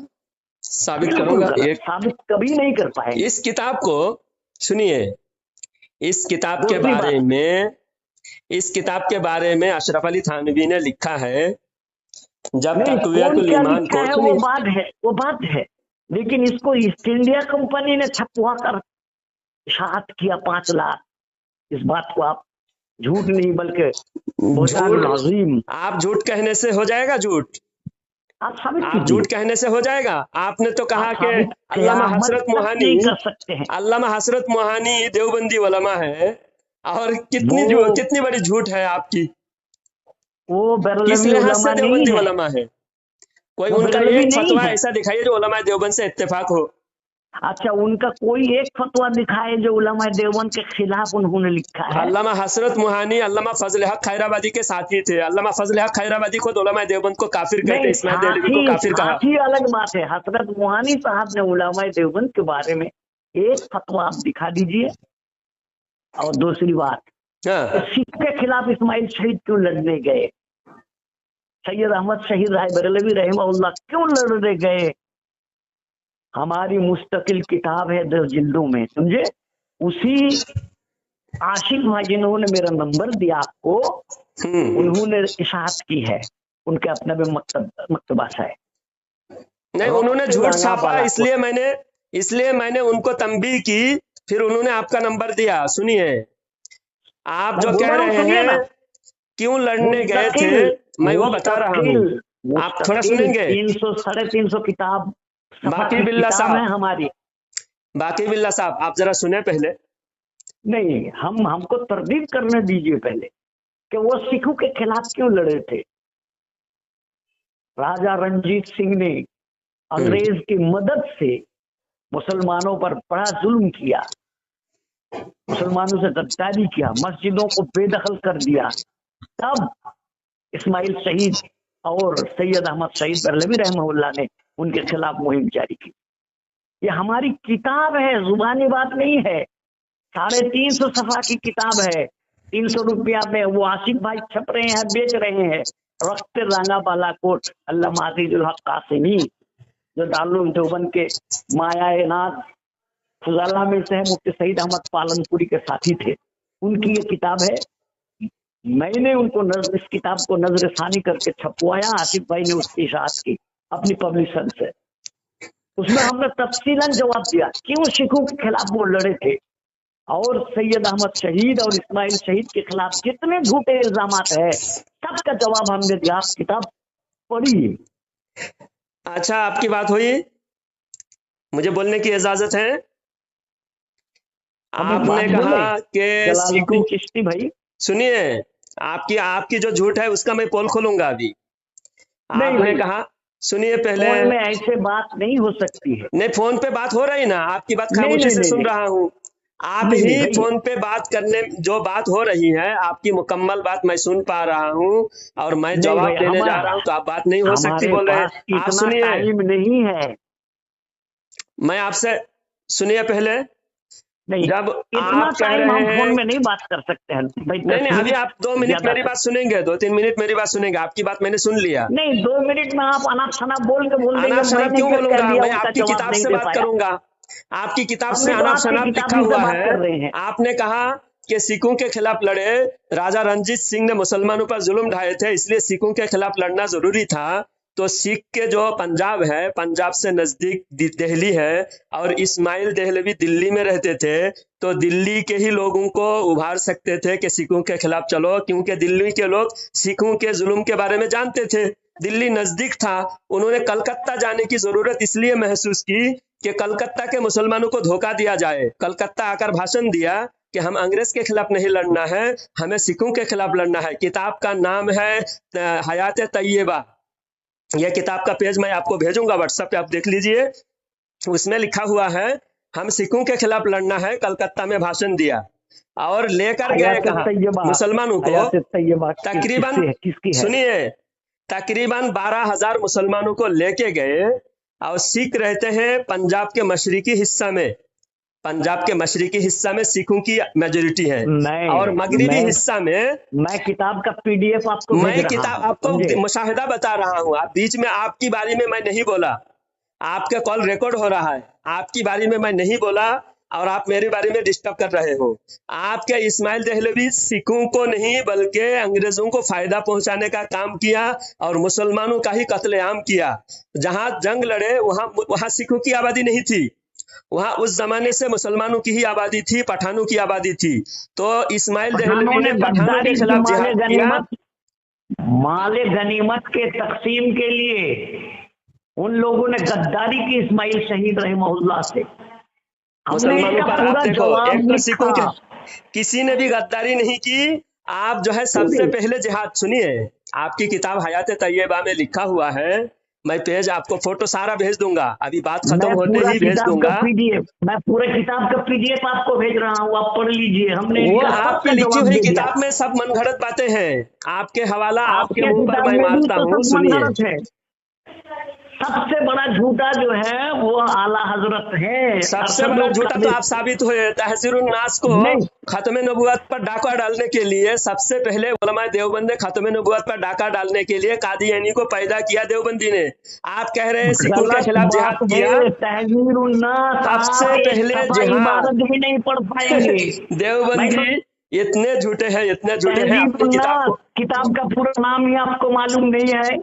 साबित बिल्कुल करूंगा। गलत, एक साबित कभी नहीं कर पाएंगे। इस किताब को सुनिए, इस किताब के दूसरी बारे बात, में, इस किताब के बारे में अशरफ अली थानवी ने लिखा है, जब नहीं तक़वियतुल कौन क्या ईमान लिखा को, है सुनिए, वो बात है, वो बात है। लेकिन इसको ईस्ट इंडिया कंपनी ने छपवा कर इशाअत किया 5 लाख। इस बात को आप झूठ नहीं बल्कि बुहतानुल झूठ, अज़ीम, आप झूठ कहने से हो जाएगा झूठ? आप साबित आप कीजिए। झूठ कहने से हो जाएगा? आपने तो कहा आप कि साबित अल्लामा क़यामत हसरत तक मोहानी, नहीं कर सकते हैं। अल्लामा हसरत मोहानी देवबंदी उलमा है, और वो कितनी बड़ी झूठ है आपकी। किस बेरलवी लिहाज से उलमा नहीं देवबंदी है, उलमा है? कोई वो उनका बेरलवी एक नहीं फतवा है। ऐसा दिखाइए जो उलमा देवबंद से इत्तेफाक हो। अच्छा, उनका कोई एक फतवा दिखाए जो उलमा देवबंद के खिलाफ उन्होंने लिखा है। अल्लामा हसरत मोहानी अल्लामा फजल हक खैराबादी के साथी थे। अल्लामा फजल हक खैराबादी खुद उलमा देवबंद को काफिर कहते, नहीं, इस्माइल देहलवी को काफिर कहा। साथी अलग बात है। हजरत मोहानी साहब ने उलमा देवबंद के बारे में एक फतवा आप दिखा दीजिए। और दूसरी बात, हाँ, सिख के खिलाफ इस्माइल शहीद क्यों लड़ने गए? सैयद अहमद शहीद राय बरेलवी रहमहुल्लाह क्यों लड़ने गए? हमारी मुस्तकिल किताब है 10 जिल्दों में, समझे? उसी आशिक भाई जिन्होंने मेरा नंबर दिया आपको, उन्होंने इशाअत की है, उनके अपने में मकतबा है। नहीं, उन्होंने झूठ छापा, इसलिए मैंने उनको तंबीह की, फिर उन्होंने आपका नंबर दिया। सुनिए, आप जो कह रहे हैं क्यों लड़ने गए थे, मैं वो बता रहा हूँ, आप थोड़ा सुनेंगे? 300 350 किताब बाकी बिल्ला साहब है हमारी। बाकी बिल्ला साहब, आप जरा सुने पहले। नहीं, हमको तरदीद करने दीजिए पहले कि वो सिखों के खिलाफ क्यों लड़े थे। राजा रंजीत सिंह ने अंग्रेज की मदद से मुसलमानों पर बड़ा जुल्म किया, मुसलमानों से गद्दारी किया, मस्जिदों को बेदखल कर दिया। तब इस्माइल शहीद और सैयद अहमद शहीद बरेलवी रहमहुल्लाह ने उनके खिलाफ मुहिम जारी की। ये हमारी किताब है, जुबानी बात नहीं है। 350 सफा की किताब है, 300 रुपया में वो आशिक भाई छप रहे हैं, बेच रहे हैं। रखते रांगा बालाकोट अल्लामा अजीजुल हक कासिमी, जो दारुल देवबंद के माया नाज फुजाला में से है, मुफ्ती सईद अहमद पालनपुरी के साथी थे, उनकी ये किताब है। मैंने उनको इस किताब को नजर सानी करके छपवाया, आसिफ भाई ने उसकी इशाअत की अपनी पब्लिशर से। उसमें हमने तफसीलन जवाब दिया क्यों सिखों के खिलाफ वो लड़े थे, और सैयद अहमद शहीद और इस्माइल शहीद के खिलाफ जितने झूठे इल्जामात है सबका जवाब हमने दिया। आप किताब पढ़िए। अच्छा, आपकी बात हुई, मुझे बोलने की इजाजत है। आपने कहा कि सिखों, चिश्ती भाई सुनिए, आपकी जो झूठ है उसका मैं पोल खोलूंगा अभी। आपने कहा, सुनिए पहले, फोन में ऐसे बात नहीं हो सकती है। नहीं, फोन पे बात हो रही ना, आपकी बात खामोशी से सुन रहा हूँ। आप ही फोन पे बात करने, जो बात हो रही है आपकी मुकम्मल बात मैं सुन पा रहा हूँ, और मैं जवाब देने जा रहा हूँ, तो आप बात नहीं हो सकती बोल रहे हैं। आप सुनिए, टाइम नहीं है। मैं आपसे, सुनिए पहले, नहीं, जब इतना आप कह टाइम रहे हम फोन हैं, में नहीं बात कर सकते हैं भाई। नहीं, अभी आप 2 मिनट मेरी बात सुनेंगे, 2-3 मिनट मेरी बात सुनेंगे। आपकी बात मैंने सुन लिया। नहीं, 2 मिनट में आप अनाप शनाप बोल देंगे। अनाप शनाप क्यों बोलूंगा? मैं आपकी किताब से बात करूंगा। आपकी किताब से अनाप शनाप लिखा हुआ है। आपने कहा कि सिखों के खिलाफ लड़े, राजा रंजीत सिंह ने मुसलमानों पर जुल्म ढाए थे, इसलिए सिखों के खिलाफ लड़ना जरूरी था। तो सिख के जो पंजाब है, पंजाब से नजदीक दिल्ली है, और इस्माइल देहलवी दिल्ली में रहते थे, तो दिल्ली के ही लोगों को उभार सकते थे कि सिखों के खिलाफ चलो, क्योंकि दिल्ली के लोग सिखों के जुल्म के बारे में जानते थे। दिल्ली नजदीक था, उन्होंने कलकत्ता जाने की जरूरत इसलिए महसूस की कि कलकत्ता के मुसलमानों को धोखा दिया जाए। कलकत्ता आकर भाषण दिया कि हम अंग्रेज के खिलाफ नहीं लड़ना है, हमें सिखों के खिलाफ लड़ना है। किताब का नाम है हयात तैयबा। यह किताब का पेज मैं आपको भेजूंगा व्हाट्सएप पे, आप देख लीजिए। उसमें लिखा हुआ है हम सिखों के खिलाफ लड़ना है। कलकत्ता में भाषण दिया और लेकर गए हयात कहा तैयबा, मुसलमानों को। हयात तैयबा तकरीबन किसकी है? सुनिए, तकरीबन 12,000 मुसलमानों को लेके गए और सिख रहते हैं पंजाब के मशरिकी हिस्सा में। पंजाब के मशरिकी हिस्सा में सिखों की मेजोरिटी है और मगरिबी हिस्सा में। मैं किताब का पीडीएफ आपको भेज मैं रहा किताब हूं, आपको समझे? मुशाहिदा बता रहा हूँ। आप बीच में आपकी बारी में मैं नहीं बोला, आपका कॉल रिकॉर्ड हो रहा है, आपकी बारी में मैं नहीं बोला और आप मेरी बारे में डिस्टर्ब कर रहे हो। आपके इस्माइल देहलवी सिखों को नहीं बल्कि अंग्रेजों को फायदा पहुंचाने का काम किया और मुसलमानों का ही कत्लेआम किया। जहां जंग लड़े वहां सिखों की आबादी नहीं थी, वहां उस जमाने से मुसलमानों की ही आबादी थी, पठानों की आबादी थी। तो इस्माइल देहलवी ने पठानों के खिलाफ जिहाद किया। माले गनीमत के तकसीम के लिए उन लोगों ने गद्दारी की। इस्माइल शहीद रहमहुल्लाह से मुसलमानों पर आप देखो, एक तो सिखों के के किसी ने भी गद्दारी नहीं की। आप जो है सबसे पहले जिहाद, सुनिए, आपकी किताब हयात तैयबा में लिखा हुआ है। मैं पेज आपको फोटो सारा भेज दूंगा, अभी बात खत्म होते ही भेज दूंगा। मैं पूरे किताब का पीडीएफ आपको भेज रहा हूँ, आप पढ़ लीजिए। हमने वो आपकी लिखी हुई किताब में सब मनगढ़ंत बातें हैं। आपके हवाला आपके मुंह पर मैं मारता हूँ। सुनिए, सबसे बड़ा झूठा जो है वो आला हजरत है। सबसे बड़ा झूठा तो आप साबित हुए। तहजीरुन नास को खत्म नबुवत पर डाका डालने के लिए सबसे पहले उलमाए देवबंद ने खत्म नबुवत पर डाका डालने के लिए कादियानी को पैदा किया देवबंदी ने। आप कह रहे हैं सिखों के खिलाफ जिहाद किया। तहजीरुन नास सबसे पहले जिहाद भी नहीं पढ़ पाएंगे। देवबंदी इतने झूठे हैं, इतने झूठे हैं। आपकी किताब का पूरा नाम ही आपको मालूम नहीं है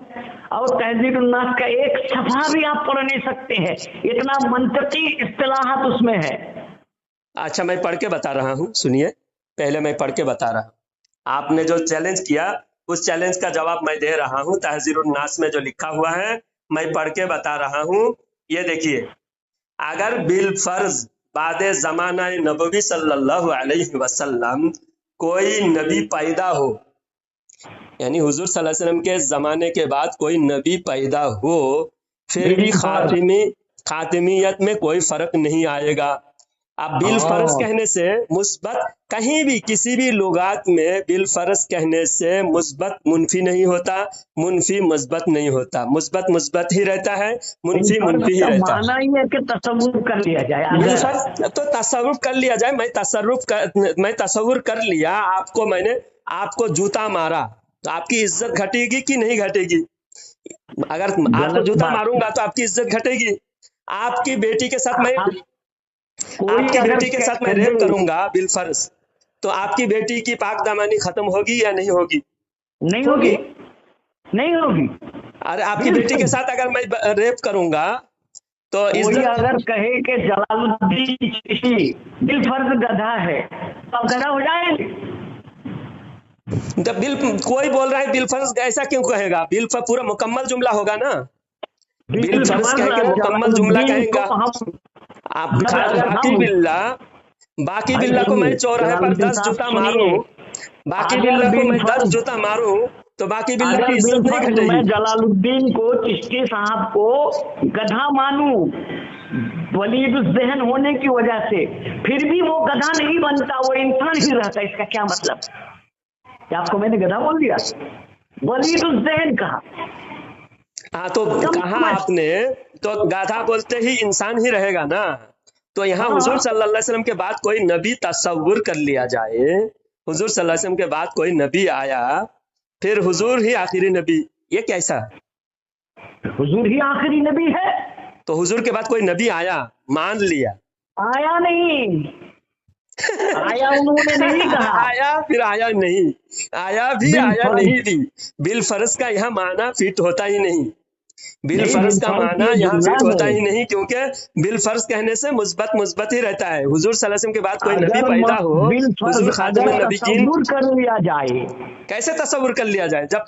और तहजीरुन नास का एक सफा भी आप पढ़ नहीं सकते हैं। इतना मंतकी इस्तिलाहात उसमें है। अच्छा, मैं पढ़ के बता रहा हूँ, सुनिए। पहले मैं पढ़ के बता रहा हूँ। आपने जो चैलेंज किया उस चैलेंज का जवाब मैं दे रहा हूँ। तहजीरुन नास में जो लिखा हुआ है मैं पढ़ के बता रहा हूँ। ये देखिए, अगर बिल फर्ज बादे जमाना नबवी सल्लल्लाहु अलैहि वसल्लम कोई नबी पैदा हो, यानी हुजूर सल्लल्लाहु अलैहि वसल्लम के जमाने के बाद कोई नबी पैदा हो, फिर भी खातिमियत में कोई फर्क नहीं आएगा। अब बिल फर्ज कहने से मुस्बत, कहीं भी किसी भी लुगात में बिल फर्ज कहने से मुस्बत मुनफी नहीं होता, मुनफी मुस्बत नहीं होता। मुस्बत मुस्बत ही रहता है, मुनफी मुनफी ही रहता है। माना है कि तसव्वुर कर लिया जाए। बिल फर्ज तो तसव्वुर कर लिया जाए। मैं तसव्वुर कर लिया। आपको जूता मारा तो आपकी इज्जत घटेगी कि नहीं घटेगी? अगर आपको जूता मारूंगा तो आपकी इज्जत घटेगी। आपकी बेटी के साथ मैं रेप करूंगा बिल फर्ज, तो आपकी बेटी की पाक दामनी खत्म होगी या नहीं होगी? नहीं होगी, नहीं होगी। अरे आपकी बेटी के साथ अगर मैं रेप करूंगा तो इज्जत, अगर कहे कि जलालुद्दीन चिश्ती बिल फर्ज गधा है तो गधा हो जाएंगे। कोई बोल रहा है बिल फर्ज, ऐसा क्यों कहेगा? बिल फर्ज पूरा मुकम्मल जुमला होगा ना। बिल फर्ज कहेंगे मुकम्मल जुमला कहेगा। आप बाकी बिल्ला को मैं चौराहे पर 10 जूता मारूं, बाकी बिल्ला को मैं 10 जूता मारूं तो बाकी बिल्ला की इज्जत नहीं घटेगी। मैं जलालुद्दीन को, चिश्ती साहब को गधा मानूं वलीद ज़हन होने की वजह से, फिर भी वो गधा नहीं बनता, वो इंसान ही रहता। इसका क्या मतलब? क्या आपको मैंने गधा बोल दिया? वलीद ज़हन कहा। हाँ, तो कहा आपने, तो गाधा बोलते ही इंसान ही रहेगा ना। तो यहाँ हुजूर सल्लल्लाहु अलैहि वसल्लम के बाद कोई नबी तसव्वुर कर लिया जाए, हुजूर सल्लल्लाहु अलैहि वसल्लम के बाद कोई नबी आया, फिर हुजूर ही आखिरी नबी, ये कैसा? हुजूर ही आखिरी नबी है तो हुजूर के बाद कोई नबी आया, मान लिया। आया नहीं, आया उन्होंने नहीं कहा। आया फिर आया नहीं, आया भी आया नहीं भी। बिल फर्ज का यहाँ माना फिट होता ही नहीं। बिलफर्ज का बिलफर्ज माना ये यहाँ जुमला फिट होता है। ही नहीं, क्योंकि बिलफर्ज कहने से मुस्बत ही रहता है। हुजूर सल्लल्लाहु अलैहि वसल्लम के बाद कोई नबी अगर पैदा हो, बिलफर्ज हुजूर खातिमुन अगर नबीयीन, तसव्वुर कर लिया जाए, कैसे तसव्वुर कर लिया जाए? जब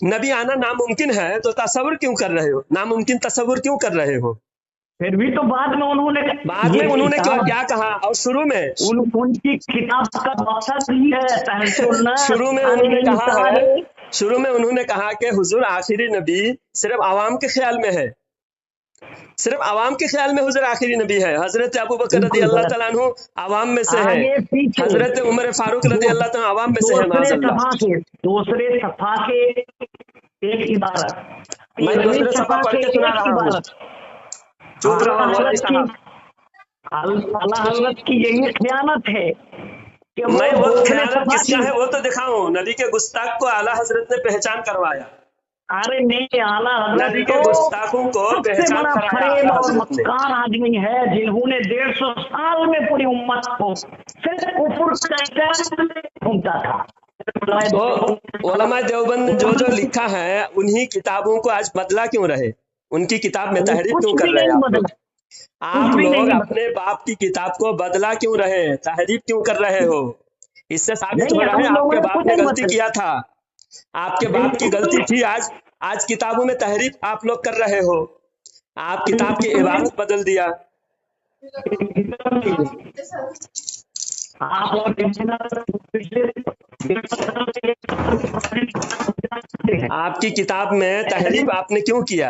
नबी आना नामुमकिन है तो तसव्वुर क्यों कर रहे हो? नामुमकिन तसव्वुर क्यों कर रहे हो? फिर भी तो बाद में उन्होंने बाद ये में उन्होंने किताब क्या कहा? और शुरू में उनकी किताब का मकसद ही है तहज़्ज़ुरनास शुरू में अन उन्होंने कहा है, इंसानी। शुरू में उन्होंने कहा कि हुजूर आखिरी नबी सिर्फ आवाम के ख्याल में है, सिर्फ आवाम के ख्याल में हुजूर आखिरी नबी है। हजरत अबू बकर रदी बिल्कुल अल्लाह गलत। तआला अन्हु आवाम में से है, आगे पीछे हजरत उमर फारूक रदी अल्लाह तआला आवाम में से है। दूसरे सफा के एक इबारत, मैं दूसरे सफा पढ़ के सुना रहा हूँ, चुप रहो मौलवी साहब। अल्लाह हज़रत की यही खयानत है कि मैं वो दूसरे खयानत सफा किसका की, है वो तो दिखाऊं। नबी के गुस्ताख को आला हजरत ने पहचान करवाया, अरे नहीं, आला नबी हज़रत के तो गुस्ताखों को सबसे पहचान बड़ा कराया फरेब आला और हजरत ने। मक्कार आदमी है जिन्होंने 150 साल में पूरी उम्मत को सिर्फ कुफर का घूमता था। तो उलमा देवबंद जो जो लिखा है उन्हीं किताबों को आज बदला क्यों रहे? उनकी किताब में तहरीफ कुछ क्यों कर भी रहे हैं नहीं आप लोग? बदला, आप कुछ भी लोग नहीं अपने बाप की किताब को बदला क्यों रहे, तहरीफ क्यों कर रहे हो? इससे साबित नहीं, हो रहा हम है आपके लोगों ने बाप कुछ ने नहीं गलती बदला। किया था, आपके बाप की गलती थी। आज किताबों में तहरीफ आप लोग कर रहे हो, आप किताब की इबारत बदल दिया। आप और आपकी किताब में तहरीफ आपने क्यों किया?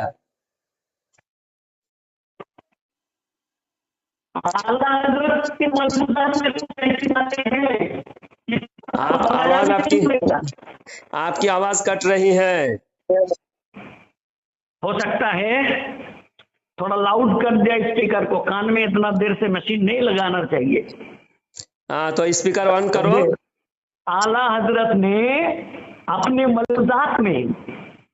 आला हज़रत के मलफूज़ात में कुछ ऐसी बातें हैं, आप आवाज आपकी आवाज कट रही है। हो सकता है थोड़ा लाउड कर दिया स्पीकर को, कान में इतना देर से मशीन नहीं लगाना चाहिए। हाँ तो स्पीकर ऑन करो। आला हजरत ने अपने मलफूज़ात में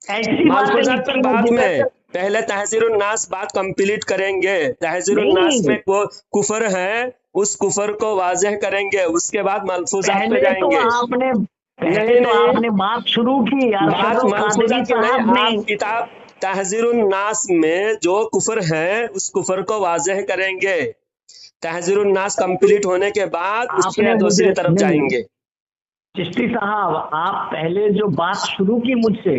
ऐसी मलफूज़ात पर बाद बातें में, पहले तहज़ीरुन नास बात कंप्लीट करेंगे। तहज़ीरुन नास में वो कुफर है, उस कुफर को वाज़ेह करेंगे, उसके बाद मलफूज़ात पे जाएंगे। आपने बात शुरू की, बात मलफूज़ात की नहीं, आप किताब तहज़ीरुन नास में जो कुफर है उस कुफर को वाज़ेह करेंगे। तहज़ीरुन नास कंप्लीट होने के बाद उसके दूसरी तरफ जाएंगे। चिश्ती साहब, आप पहले जो बात शुरू की मुझसे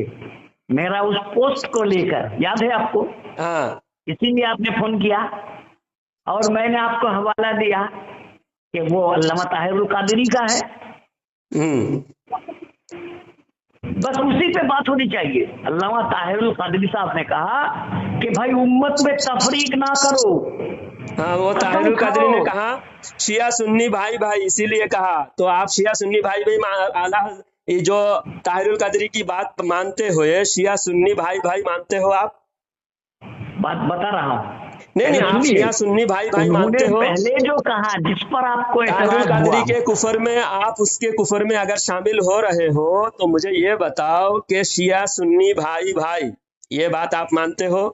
मेरा उस पोस्ट को लेकर, याद है आपको? हाँ, इसीलिए आपने फोन किया और मैंने आपको हवाला दिया कि वो अल्लामा ताहिरुल कादरी का है। बस उसी पे बात होनी चाहिए। अल्लामा ताहिरुल कादरी साहब ने कहा कि भाई उम्मत में तफरीक ना करो। हाँ, वो ताहिरुल कादरी ने कहा शिया सुन्नी भाई भाई, इसीलिए कहा। तो आप शिया सुन्नी भाई भाई आला ये जो ताहिरुल कादरी की बात मानते हुए शिया सुन्नी भाई भाई मानते हो आप? बात बता रहा हूँ। नहीं, आप शिया सुन्नी भाई भाई मानते हो। पहले जो कहा जिस पर आपको ताहिरुल कादरी के कुफर में, आप उसके कुफर में अगर शामिल हो रहे हो तो मुझे ये बताओ कि शिया सुन्नी भाई भाई ये बात आप मानते हो?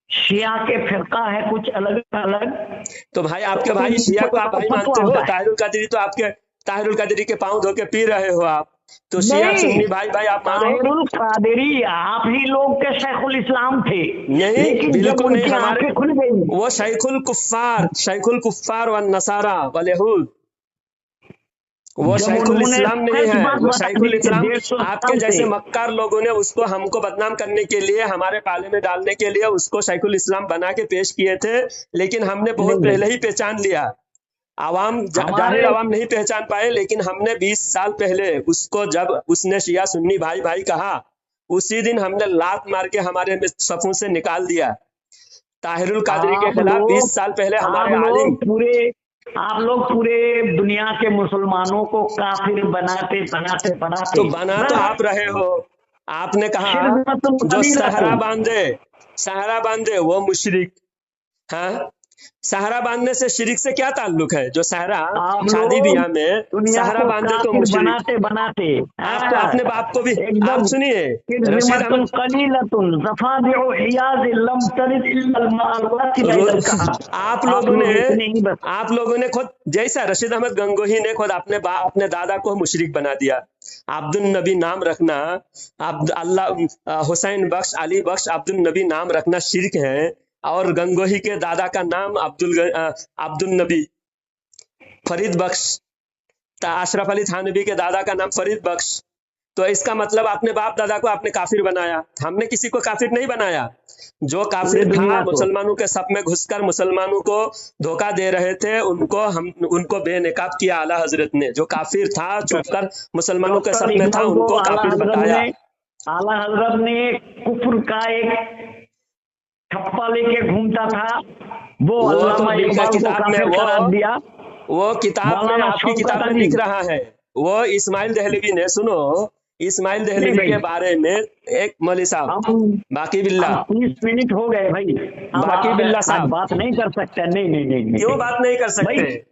शिया के फिरका है कुछ अलग अलग, तो भाई आपके भाई शिया को आप भाई मानते हो। ताहिरुल कादरी तो आपके, ताहिरुल कादरी के पांव धो के पी रहे हो आप, तो शिया सुन्नी भाई भाई आप मानो? ताहिरुल कादरी आप ही लोग के शेखुल इस्लाम थे। नहीं, बिल्कुल नहीं। हमारे खुल गई। वो शैखुल कुफ्फार व नसारा व यहूद, वो शैखुल इस्लाम नहीं है। वो शैखुल इस्लाम आपके जैसे मक्कार लोगों ने उसको हमको बदनाम करने के लिए, हमारे पाले में डालने के लिए उसको शैखुल इस्लाम बना के पेश किए थे, लेकिन हमने बहुत पहले ही पहचान लिया। आवाम जाहिर आवाम नहीं पहचान पाए, लेकिन हमने 20 साल पहले उसको, जब उसने शिया सुन्नी भाई भाई कहा, उसी दिन हमने लात मार के हमारे सफों से निकाल दिया। ताहिरुल कादरी के खिलाफ 20 साल पहले हमारे आलिम, आप लोग पूरे दुनिया के मुसलमानों को काफिर बनाते तो बना तो आप रहे हो। आपने कहा जो सहरा बांधे वो मुशरिक, हाँ, सहरा बांधने से शिरिक से क्या ताल्लुक है? जो सहरा आप शादी लोग ब्याह में दुनिया सहरा को बांधे तो काफिर मुशरिक। बनाते बनाते आप तो अपने बाप को भी, आप एकदम सुनिए, रशीद किरमतुन अहमद कलीलतुन ज़फादिउ हियाज लम तरिद इल्लल मालवाति लैलल कहा। आप आप लोगों लोग ने इतने ही बस आप लोगों ने खुद, जैसा रशीद अहमद गंगोही ने खुद अपने दादा को मुशरिक बना दिया। अब्दुल नबी नाम रखना, अल्लाह हुसैन बख्श, अली बख्श, अब्दुल नबी नाम रखना शिरक है। और गंगोही के दादा का नाम अब्दुल नबी फरीद बख्श, अशरफ अली थानवी के दादा का नाम फरीद बख्श। तो इसका मतलब अपने बाप दादा को आपने काफिर बनाया। हमने किसी को काफिर नहीं बनाया। जो पूरी काफिर था, दुनिया को मुसलमानों के सब में घुसकर मुसलमानों को धोखा दे रहे थे, उनको बेनकाब किया आला हजरत ने। जो काफिर था, छुपकर मुसलमानों के सब डॉक्टर में था, इकबाल को उनको काफिर बताया। आला हजरत ने कुफ्र का एक ठप्पा लेके घूमता था, वो वो तो अल्लामा इकबाल को किताब में, काफिर करार दिया। वो किताब में, मौलाना आपकी शौकत किताब में अली लिख रहा है। वो इस्माइल दहलवी ने, सुनो, इस्माइल नहीं दहलवी भाई, के बारे में एक मौलवी साहब, हम बाकी बिल्ला, 30 मिनट हो गए भाई, अब बाकी बिल्ला आज साहब, बात नहीं कर सकते। नहीं नहीं नहीं नहीं क्यों बात नहीं कर भाई, सकते?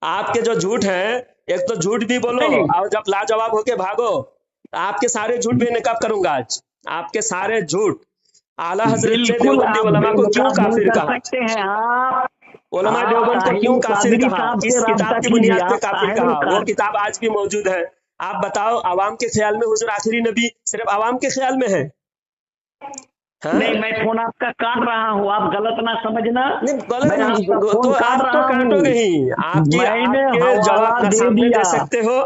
आपके जो झूठ है, एक तो झूठ भी बोलो नहीं और जब लाजवाब होके भागो। आपके सारे झूठ बेनकाब करूंगा आज, आपके सारे झूठ। आला हजरत ने बिल्कुल देवबंदी आप उलमा को क्यों बेनकाब नहीं काफिर कर कहा? सकते हैं। आप उलमा देवबंद को क्यों काफिर कादरी कहा? साहब किस से किताब राब्ता की बुनियाद कीजिए। पे आप काफिर साहिबुल कहा? वो किताब आज भी मौजूद है। आप बताओ, आवाम के ख्याल में हुजूर आखिरी नबी सिर्फ आवाम के ख्याल में है? हाँ? नहीं, मैं फोन आपका काट रहा हूँ, आप गलत ना समझना। नहीं, मैं आपका गलत फोन तो काट आप तो रहा काटोगे हूँ। ही। मैंने आपके हवाला जवाब न दे सामने दिया। दे सकते हो।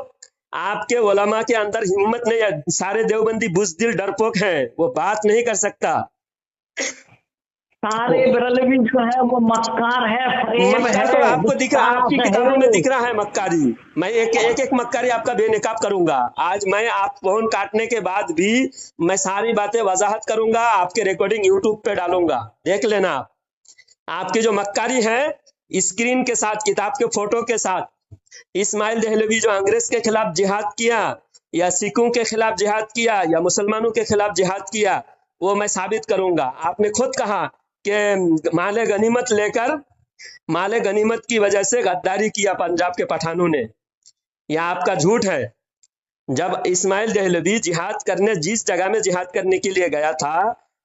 आपके उलमा के अंदर हिम्मत नहीं है। सारे देवबंदी बुज़दिल डरपोक हैं, वो बात नहीं कर सकता। सारे बरेलवी जो है वो मक्कार है, फरेब मक्कार तो है, आपको दिख रहा है, आपकी गुस्ताख किताबों में है। दिख रहा है मक्कारी। मैं एक मक्कारी आपका बेनकाब करूंगा आज। मैं आप फोन काटने के बाद भी मैं सारी बातें वजाहत करूंगा, आपके रिकॉर्डिंग यूट्यूब पे डालूंगा, देख लेना आप। आपकी जो मक्कारी है, स्क्रीन के साथ, किताब के फोटो के साथ, इस्माइल दहलवी जो अंग्रेज के खिलाफ जिहाद किया, या सिखों के खिलाफ जिहाद किया, या मुसलमानों के खिलाफ जिहाद किया, वो मैं साबित करूंगा। आपने खुद कहा कि माले गनीमत की वजह से गद्दारी किया पंजाब के पठानों ने। यह आपका झूठ है। जब इस्माइल दहलवी जिहाद करने, जिस जगह में जिहाद करने के लिए गया था,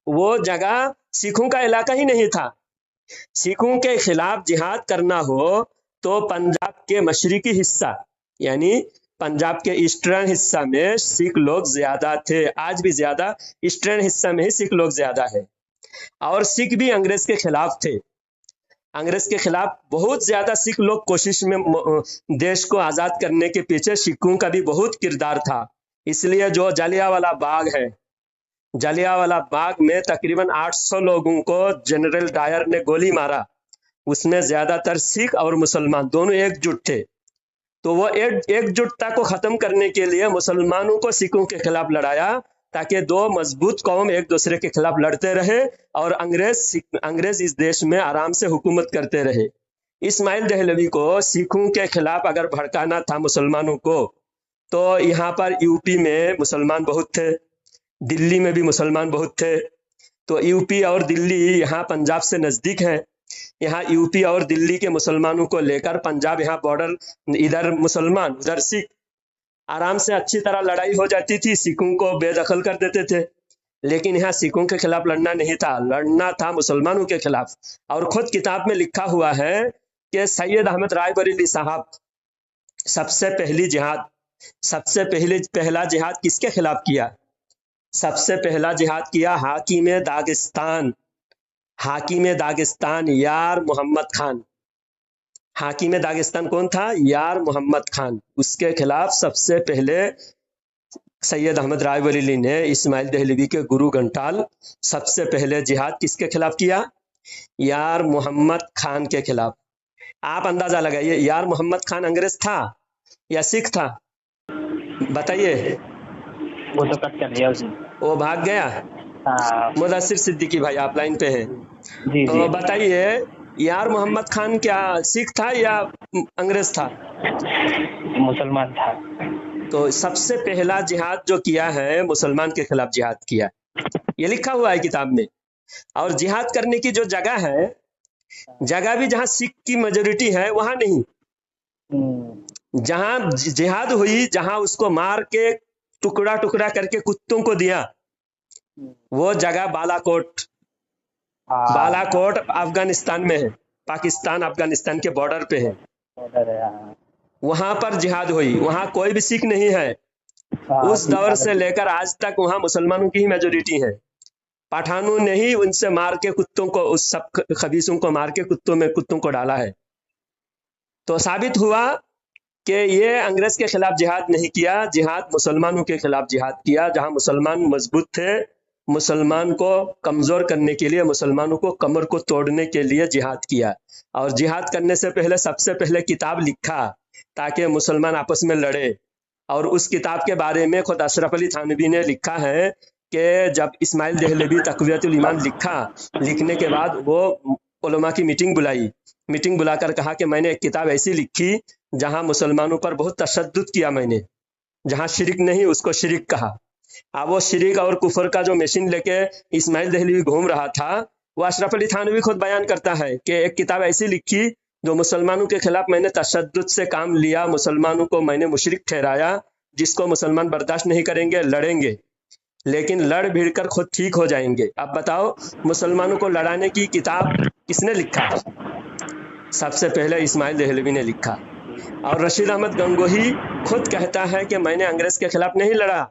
वो जगह सिखों का इलाका ही नहीं था। सिखों के खिलाफ जिहाद करना हो तो पंजाब के मशरिकी हिस्सा, यानी पंजाब के ईस्टर्न हिस्सा में सिख लोग ज्यादा थे। आज भी ज्यादा ईस्टर्न हिस्सा में ही सिख लोग ज्यादा है। और सिख भी अंग्रेज के खिलाफ थे। अंग्रेज के खिलाफ बहुत ज्यादा सिख लोग कोशिश में देश को आजाद करने के पीछे सिखों का भी बहुत किरदार था। इसलिए जो जलियांवाला बाग है, जलियांवाला बाग में तकरीबन 800 लोगों को जनरल डायर ने गोली मारा। उसमें ज्यादातर सिख और मुसलमान दोनों एकजुट थे। तो वो एकजुटता को खत्म करने के लिए मुसलमानों को सिखों के खिलाफ लड़ाया, ताकि दो मजबूत कौम एक दूसरे के खिलाफ लड़ते रहे और अंग्रेज इस देश में आराम से हुकूमत करते रहे। इस्माइल दहलवी को सिखों के खिलाफ अगर भड़काना था मुसलमानों को, तो यहाँ पर यूपी में मुसलमान बहुत थे, दिल्ली में भी मुसलमान बहुत थे। तो यूपी और दिल्ली यहाँ पंजाब से नजदीक है। यहाँ यूपी और दिल्ली के मुसलमानों को लेकर पंजाब, यहाँ बॉर्डर, इधर मुसलमान उधर सिख, आराम से अच्छी तरह लड़ाई हो जाती थी। सिखों को बेदखल कर देते थे। लेकिन यहाँ सिखों के खिलाफ लड़ना नहीं था, लड़ना था मुसलमानों के खिलाफ। और खुद किताब में लिखा हुआ है कि सैयद अहमद रायबरेली साहब सबसे पहला जिहाद किसके खिलाफ किया? सबसे पहला जिहाद किया हाकिम दागिस्तान यार मोहम्मद खान। हाकिम दागिस्तान कौन था? यार मोहम्मद खान। उसके खिलाफ सबसे पहले सैयद अहमद रायबरेली ने, इस्माइल दहलवी के गुरु घंटाल, सबसे पहले जिहाद किसके खिलाफ किया? यार मोहम्मद खान के खिलाफ। आप अंदाजा लगाइए, यार मोहम्मद खान अंग्रेज था या सिख था? बताइए। वो तो कट कर दिया उसने। वो भाग गया। मुदस्सिर सिद्दीकी भाई आप लाइन पे हैं। जी तो बताइए, यार मोहम्मद खान क्या सिख था या अंग्रेज था? मुसलमान था। तो सबसे पहला जिहाद जो किया है मुसलमान के खिलाफ जिहाद किया, ये लिखा हुआ है किताब में। और जिहाद करने की जो जगह है, जगह भी जहाँ सिख की मेजोरिटी है वहां नहीं। जहां जिहाद हुई, जहां उसको मार के टुकड़ा टुकड़ा करके कुत्तों को दिया, वो जगह बालाकोट। बालाकोट अफगानिस्तान में है, पाकिस्तान अफगानिस्तान के बॉर्डर पे है। वहां पर जिहाद हुई, वहां कोई भी सिख नहीं है। उस दौर से लेकर आज तक वहां मुसलमानों की ही मेजोरिटी है। पठानों ने ही उनसे मार के कुत्तों को, उस सब खबीसों को मार के कुत्तों को डाला है। तो साबित हुआ कि ये अंग्रेज के खिलाफ जिहाद नहीं किया, जिहाद मुसलमानों के खिलाफ जिहाद किया। जहां मुसलमान मजबूत थे, मुसलमान को कमजोर करने के लिए, मुसलमानों को कमर को तोड़ने के लिए जिहाद किया। और जिहाद करने से पहले सबसे पहले किताब लिखा ताकि मुसलमान आपस में लड़े। और उस किताब के बारे में खुद अशरफ अली थानवी ने लिखा है कि जब इस्माइल देहलवी तक़वियतुल ईमान लिखा, लिखने के बाद वो उलमा की मीटिंग बुलाई, मीटिंग बुलाकर कहा कि मैंने एक किताब ऐसी लिखी जहां मुसलमानों पर बहुत तशद्दुद किया मैंने, जहां शिरिक नहीं उसको शिरिक कहा। अब वो शिरिक और कुफर का जो मशीन लेके इस्माइल देहलवी घूम रहा था, वो अशरफ अली थानवी खुद बयान करता है कि एक किताब ऐसी लिखी जो मुसलमानों के खिलाफ मैंने तशद्दुद से काम लिया, मुसलमानों को मैंने मुशरिक ठहराया, जिसको मुसलमान बर्दाश्त नहीं करेंगे, लड़ेंगे, लेकिन लड़ भिड़ कर खुद ठीक हो जाएंगे। अब बताओ, मुसलमानों को लड़ाने की किताब किसने लिखा? सबसे पहले इस्माइल देहलवी ने लिखा। और रशीद अहमद गंगोही खुद कहता है कि मैंने अंग्रेज के खिलाफ नहीं लड़ा,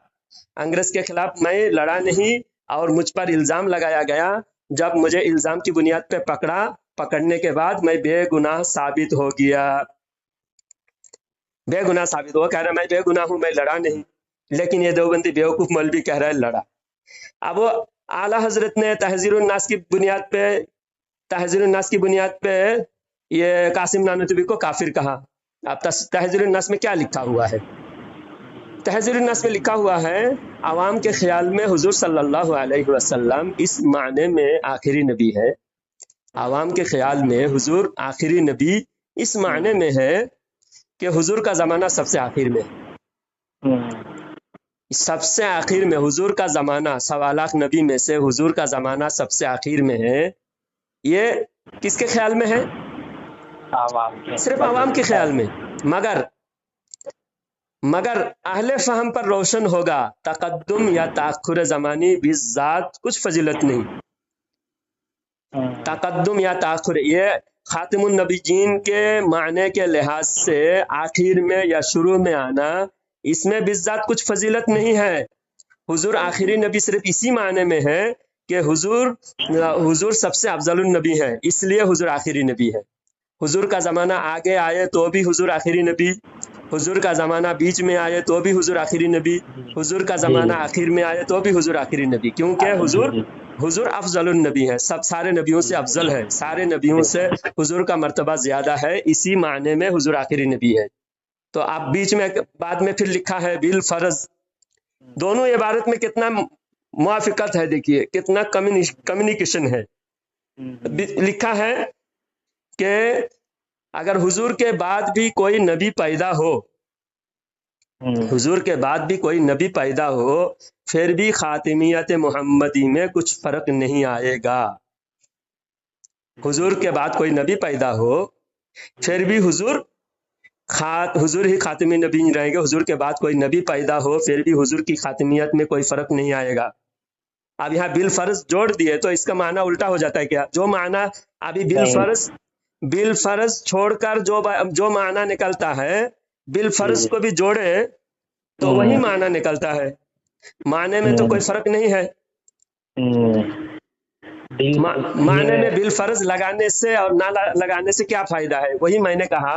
अंग्रेज के खिलाफ मैं लड़ा नहीं, और मुझ पर इल्जाम लगाया गया। जब मुझे इल्जाम की बुनियाद पे पकड़ा, पकड़ने के बाद मैं बेगुनाह साबित हो गया, बेगुनाह साबित हुआ। कह रहा मैं बेगुनाह हूं, मैं लड़ा नहीं। लेकिन ये देवबंदी बेवकूफ मौलवी कह रहा है लड़ा। अब वो आला हजरत ने तहजीरुन नास की बुनियाद पे ये कासिम नानूतवी को काफिर कहा। अब तहजीरुन नास में क्या लिखा हुआ है? तहजीरुन नास में लिखा हुआ है, आवाम के ख्याल में हुजूर सल्लल्लाहु अलैहि वसल्लम इस माने में आखिरी नबी है। आवाम के ख्याल में हुजूर आखिरी नबी इस माने में है कि हुजूर का जमाना सबसे आखिर में, सबसे आखिर में हुजूर का जमाना, 1.25 लाख नबी में से हुजूर का जमाना सबसे आखिर में है। ये किसके ख्याल में है? सिर्फ आवाम के ख्याल में। मगर अहले फहम पर रोशन होगा, तकद्दुम या ताखुर ज़मानी बिज़ात कुछ फजीलत नहीं। तकद्दुम या ताखुर, ये खातिमुन नबीयीन के माने के लिहाज से आखिर में या शुरू में आना, इसमें बिज़ात कुछ फजीलत नहीं है। हुजूर आखिरी नबी सिर्फ इसी माने में है कि हुजूर सबसे अफजलुन नबी है, इसलिए हुजूर आखिरी नबी है। हुजूर का ज़माना आगे आए तो भी हुजूर आखिरी नबी, हुजूर का ज़माना बीच में आए तो भी हुजूर आखिरी नबी, हुजूर का ज़माना आखिर में आए तो भी हुजूर आखिरी नबी, क्योंकि हुजूर अफजलुन नबी है, सब सारे नबियों से अफजल है, सारे नबियों से हुजूर का मर्तबा ज़्यादा है, इसी माने में हुजूर आखिरी नबी है। तो आप बीच में बाद में फिर लिखा है बिल फर्ज। दोनों इबारत में कितना मुआफिकत है, देखिए कितना कम्युनिकेशन है। लिखा है कि अगर हुजूर के बाद भी कोई नबी पैदा हो, हुजूर के बाद भी कोई नबी पैदा हो, फिर भी खातिमियत मोहम्मदी में कुछ फर्क नहीं आएगा। हुजूर के बाद कोई नबी पैदा हो, फिर भी हुजूर ही खातिमी नबी रहेंगे। हुजूर के बाद कोई नबी पैदा हो, फिर भी हुजूर की खातिमियत में कोई फर्क नहीं आएगा। अब यहाँ बिल फर्ज जोड़ दिए तो इसका माना उल्टा हो जाता है क्या? जो माना अभी बिल फर्ज छोड़कर जो माना निकलता है, बिल फर्ज को भी जोड़े तो वही माना निकलता है। माने में तो कोई फर्क नहीं है। माने में बिल फर्ज लगाने से और ना लगाने से क्या फायदा है? वही मैंने कहा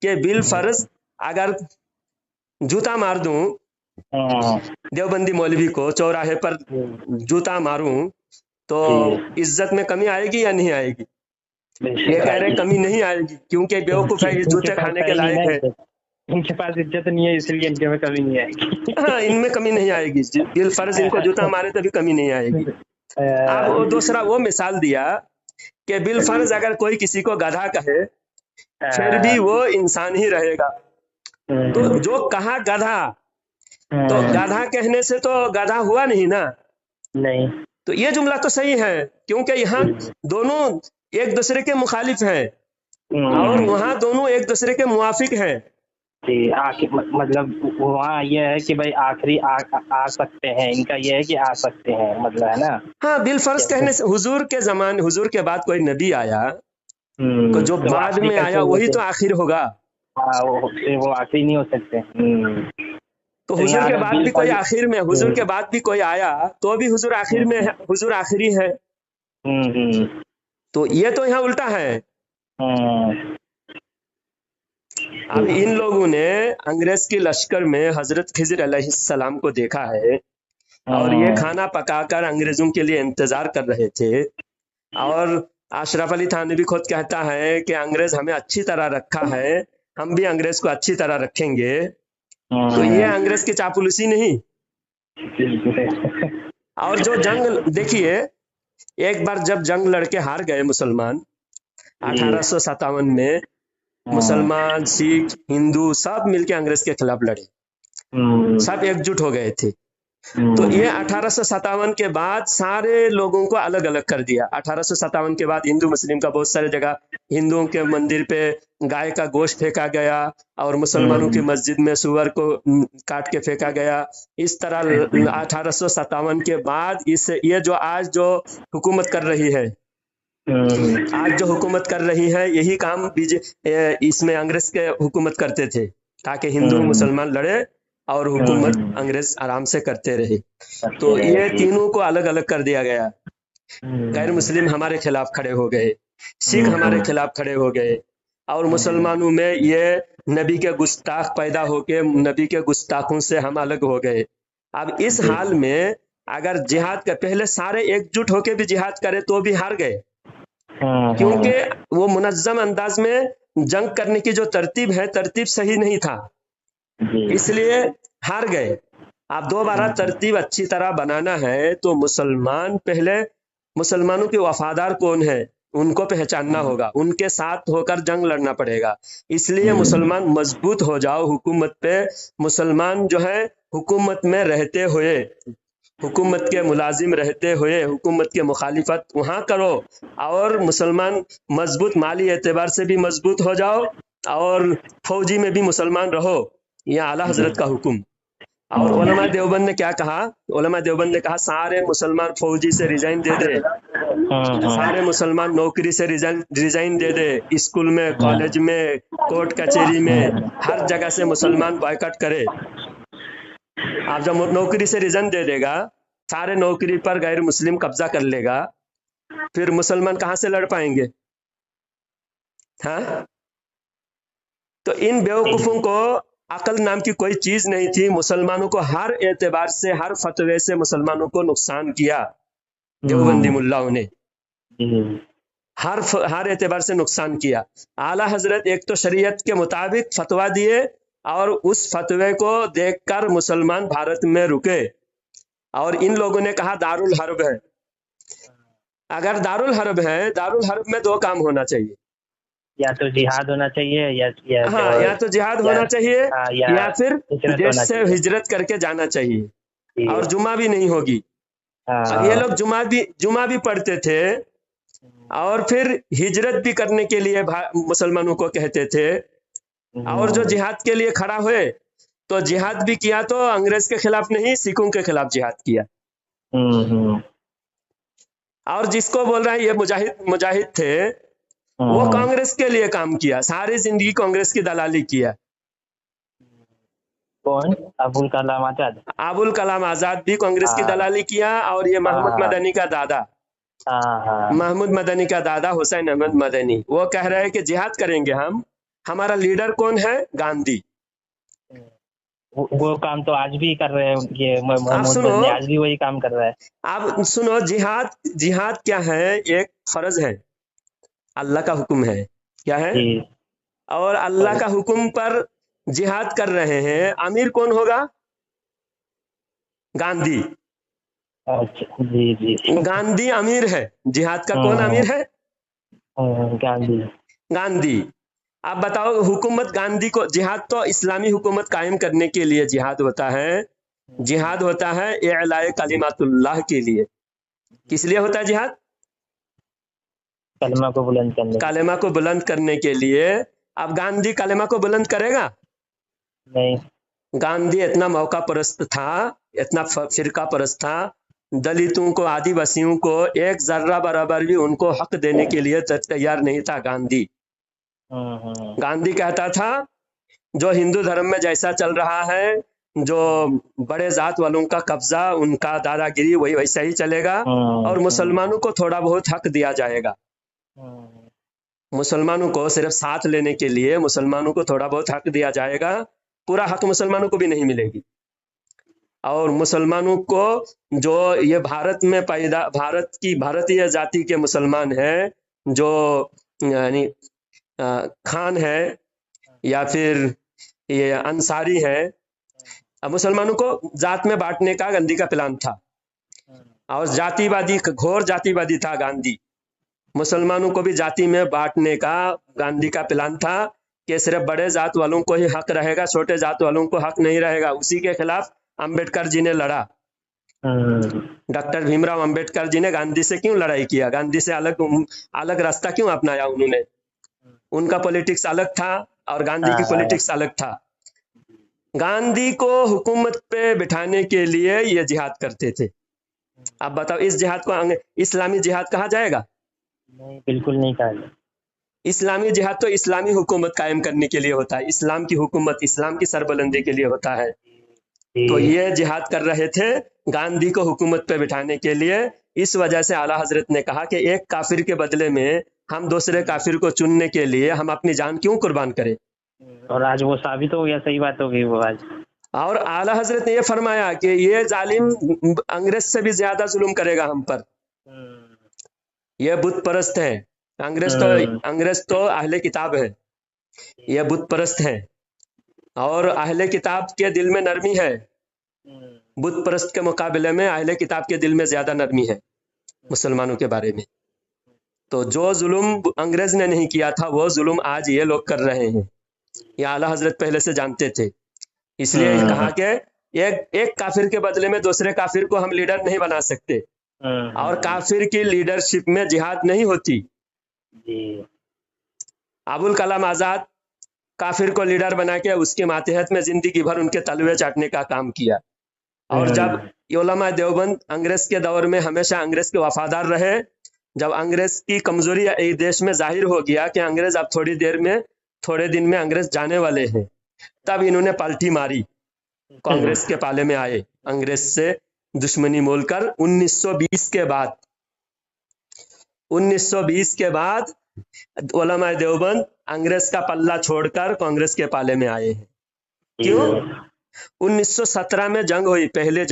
कि बिल फर्ज अगर जूता मार दूं देवबंदी मौलवी को, चौराहे पर जूता मारूं, तो इज्जत में कमी आएगी या नहीं आएगी? ये कह रहे कमी नहीं आएगी, क्योंकि बेवकूफ है, ये जूते खाने के लायक है, इनके पास इज्जत नहीं है, इसलिए इनके में कमी नहीं आएगी। हाँ, इनमें कमी नहीं आएगी। बिल फर्ज इनको जूता मारे तभी कमी नहीं आएगी। अब वो दूसरा वो मिसाल दिया कि बिल फर्ज अगर कोई किसी को गधा कहे, फिर भी वो इंसान ही रहेगा। तो जो कहा गधा, तो गधा कहने से तो गधा हुआ नहीं ना। नहीं, तो ये जुमला तो सही है, क्योंकि यहाँ दोनों एक दूसरे के मुखालिफ हैं और वहाँ दोनों एक दूसरे के मुवाफिक हैं। जी, मतलब वहाँ ये है कि भाई आखिरी आ सकते हैं, इनका ये है कि आ सकते हैं, मतलब है ना। हाँ, बिलफर्ज कहने से हुजूर के जमाने, हुजूर के बाद कोई नबी आया तो जो तो बाद आखिरी में कैसे आया हो वही सकते? तो आखिर होगा। हाँ, वो आखिरी नहीं हो सकते। तो तो हुजूर यहाँ के अगर बाद भी कोई आखिर में, हुजूर के हम्म, बाद भी कोई आया तो भी हुजूर आखिर में है, हुजूर आखिरी है। तो ये तो यहाँ उल्टा है। अब इन लोगों ने अंग्रेज की लश्कर में हजरत खिज़र अलैहिस्सलाम को देखा है और ये खाना पकाकर अंग्रेजों के लिए इंतजार कर रहे थे। और अशरफ अली थानवी खुद कहता है कि अंग्रेज हमें अच्छी तरह रखा है, हम भी अंग्रेज को अच्छी तरह रखेंगे। तो ये अंग्रेज की चापलूसी नहीं। और जो जंग देखिए, एक बार जब जंग लड़के हार गए मुसलमान 1857 में, मुसलमान, सिख, हिंदू सब मिलके अंग्रेज के खिलाफ लड़े, सब एकजुट हो गए थे। तो ये 1857 के बाद सारे लोगों को अलग अलग कर दिया। 1857 के बाद हिंदू मुस्लिम का बहुत सारी जगह हिंदुओं के मंदिर पे गाय का गोश्त फेंका गया और मुसलमानों की मस्जिद में सुअर को काट के फेंका गया। इस तरह 1857 के बाद इस ये जो आज जो हुकूमत कर रही है, आज जो हुकूमत कर रही है, यही काम इसमें अंग्रेज के हुकूमत करते थे ताकि हिंदू मुसलमान लड़े और हुकूमत अंग्रेज आराम से करते रहे। तो ये तीनों को अलग अलग कर दिया गया। गैर मुस्लिम हमारे खिलाफ खड़े हो गए, सिख हमारे खिलाफ खड़े हो गए और मुसलमानों में ये नबी के गुस्ताख पैदा होके नबी के गुस्ताखों से हम अलग हो गए। अब इस हाल में अगर जिहाद का पहले सारे एकजुट होके भी जिहाद करे तो भी हार गए, क्योंकि वो मुनज़्ज़म अंदाज में जंग करने की जो तरतीब है, तरतीब सही नहीं था, इसलिए हार गए। आप दोबारा तरतीब अच्छी तरह बनाना है तो मुसलमान पहले, मुसलमानों के वफादार कौन है उनको पहचानना होगा, उनके साथ होकर जंग लड़ना पड़ेगा। इसलिए मुसलमान मजबूत हो जाओ हुकूमत पे। मुसलमान जो है हुकूमत में रहते हुए, हुकूमत के मुलाजिम रहते हुए हुकूमत के मुखालिफत वहाँ करो और मुसलमान मजबूत, माली एतबार से भी मजबूत हो जाओ और फौजी में भी मुसलमान रहो। यह आला हजरत का हुक्म। और उलमा देवबंद ने क्या कहा? उलमा देवबंद ने कहा सारे मुसलमान फौजी से रिजाइन दे दे, सारे मुसलमान नौकरी से रिजाइन दे दे, स्कूल में, कॉलेज में, कोर्ट कचहरी में, हर जगह से मुसलमान बॉयकॉट करे। आप जब नौकरी से रिजाइन दे देगा, सारे नौकरी पर गैर मुस्लिम कब्जा कर लेगा, फिर मुसलमान कहाँ से लड़ पाएंगे? हाँ, तो इन बेवकूफों को अकल नाम की कोई चीज नहीं थी। मुसलमानों को हर एतबार से, हर फतवे से मुसलमानों को नुकसान किया देवबंदी मुल्लाओं ने, हर एतबार से नुकसान किया। आला हजरत एक तो शरीयत के मुताबिक फतवा दिए और उस फतवे को देखकर मुसलमान भारत में रुके और इन लोगों ने कहा दारुल हर्ब है। अगर दारुल हर्ब है, दारुल हर्ब में दो काम होना चाहिए, या तो जिहाद होना चाहिए या तो जिहाद होना चाहिए या फिर देश से हिजरत करके जाना चाहिए और जुमा भी नहीं होगी। अब ये लोग जुमा भी पढ़ते थे और फिर हिजरत भी करने के लिए मुसलमानों को कहते थे और जो जिहाद के लिए खड़ा हुए तो जिहाद भी किया तो अंग्रेज के खिलाफ नहीं, सिखों के खिलाफ जिहाद किया। और जिसको बोल रहा है ये मुजाहिद थे, वो कांग्रेस के लिए काम किया, सारी जिंदगी कांग्रेस की दलाली किया। कौन? अबुल कलाम आजाद। अबुल कलाम आजाद भी कांग्रेस की दलाली किया और ये महमूद मदनी का दादा, महमूद मदनी का दादा हुसैन अहमद मदनी, वो कह रहे हैं कि जिहाद करेंगे हम। हमारा लीडर कौन है? गांधी। वो काम तो आज भी कर रहे हैं, ये महमूद मदनी आज भी वही काम कर रहा है। आप सुनो, जिहाद क्या है? एक फर्ज है, अल्लाह का हुक्म है। क्या है? और अल्लाह का हुक्म पर जिहाद कर रहे हैं। अमीर कौन होगा? गांधी। अच्छा, जी। गांधी अमीर है। जिहाद का कौन अमीर है? गांधी। आप बताओ, हुकूमत गांधी को, जिहाद तो इस्लामी हुकूमत कायम करने के लिए जिहाद होता है। जिहाद होता है इलाए कलिमातुल्लाह के लिए। किस लिए होता है जिहाद? कलमा को बुलंद करने कलेमा को बुलंद करने के लिए। अब गांधी कलेमा को बुलंद करेगा? नहीं। गांधी इतना मौका परस्त था, इतना फिरका परस्त था, दलितों को, आदिवासियों को एक जर्रा बराबर भी उनको हक देने के लिए तैयार नहीं था गांधी। गांधी कहता था जो हिंदू धर्म में जैसा चल रहा है, जो बड़े जात वालों का कब्जा, उनका दादागिरी, वही वैसा ही चलेगा, और मुसलमानों को थोड़ा बहुत हक दिया जाएगा। मुसलमानों को सिर्फ साथ लेने के लिए मुसलमानों को थोड़ा बहुत हक दिया जाएगा, पूरा हक मुसलमानों को भी नहीं मिलेगी। और मुसलमानों को जो ये भारत में पैदा, भारत की भारतीय जाति के मुसलमान हैं, जो यानी खान है या फिर ये अंसारी है, अब मुसलमानों को जात में बांटने का गांधी का प्लान था, और जातिवादी, घोर जातिवादी था गांधी। मुसलमानों को भी जाति में बांटने का गांधी का प्लान था कि सिर्फ बड़े जात वालों को ही हक रहेगा, छोटे जात वालों को हक नहीं रहेगा। उसी के खिलाफ अंबेडकर जी ने लड़ा। डॉक्टर भीमराव अंबेडकर जी ने गांधी से क्यों लड़ाई किया? गांधी से अलग रास्ता क्यों अपनाया उन्होंने? उनका पॉलिटिक्स अलग था और गांधी की पॉलिटिक्स अलग था। गांधी को हुकूमत पे बिठाने के लिए ये जिहाद करते थे। अब बताओ, इस जिहाद को इस्लामी जिहाद कहा जाएगा? नहीं, बिल्कुल नहीं कहा जाए। इस्लामी जिहाद तो इस्लामी हुकूमत कायम करने के लिए होता है, इस्लाम की हुकूमत, इस्लाम की सरबलंदी के लिए होता है। तो ये जिहाद कर रहे थे गांधी को हुकूमत पे बिठाने के लिए। इस वजह से आला हजरत ने कहा कि एक काफिर के बदले में हम दूसरे काफिर को चुनने के लिए हम अपनी जान क्यों कुर्बान करें? और आज वो साबित हो गया, सही बात हो गई वो आज। और आला हजरत ने ये फरमाया कि ये जालिम अंग्रेज से भी ज्यादा जुल्म करेगा हम पर। ये बुत परस्त है। अंग्रेज तो अहले किताब है, ये बुत परस्त है, और अहले किताब के दिल में नरमी है। बुत परस्त के मुकाबले में अहले किताब के दिल में ज्यादा नरमी है मुसलमानों के बारे में। तो जो जुल्म अंग्रेज ने नहीं किया था वो जुल्म आज ये लोग कर रहे हैं। ये आला हजरत पहले से जानते थे, इसलिए कहा कि एक काफिर के बदले में दूसरे काफिर को हम लीडर नहीं बना सकते, और काफिर की लीडरशिप में जिहाद नहीं होती। अबुल कलाम आजाद काफिर को लीडर बना के उसके मातहत में जिंदगी भर उनके तलवे चाटने का काम किया। और जब उलमा देवबंद अंग्रेज के दौर में हमेशा अंग्रेज के वफादार रहे, जब अंग्रेज की कमजोरी एक देश में जाहिर हो गया कि अंग्रेज अब थोड़े दिन में अंग्रेज जाने वाले हैं, तब इन्होंने पलटी मारी, कांग्रेस के पाले में आए, अंग्रेज से दुश्मनी मोलकर 1920 के बाद उलमा देवबंद अंग्रेज का पल्ला छोड़कर कांग्रेस के पाले में आए हैं। क्यों? 1917 में जंग हुई, पहले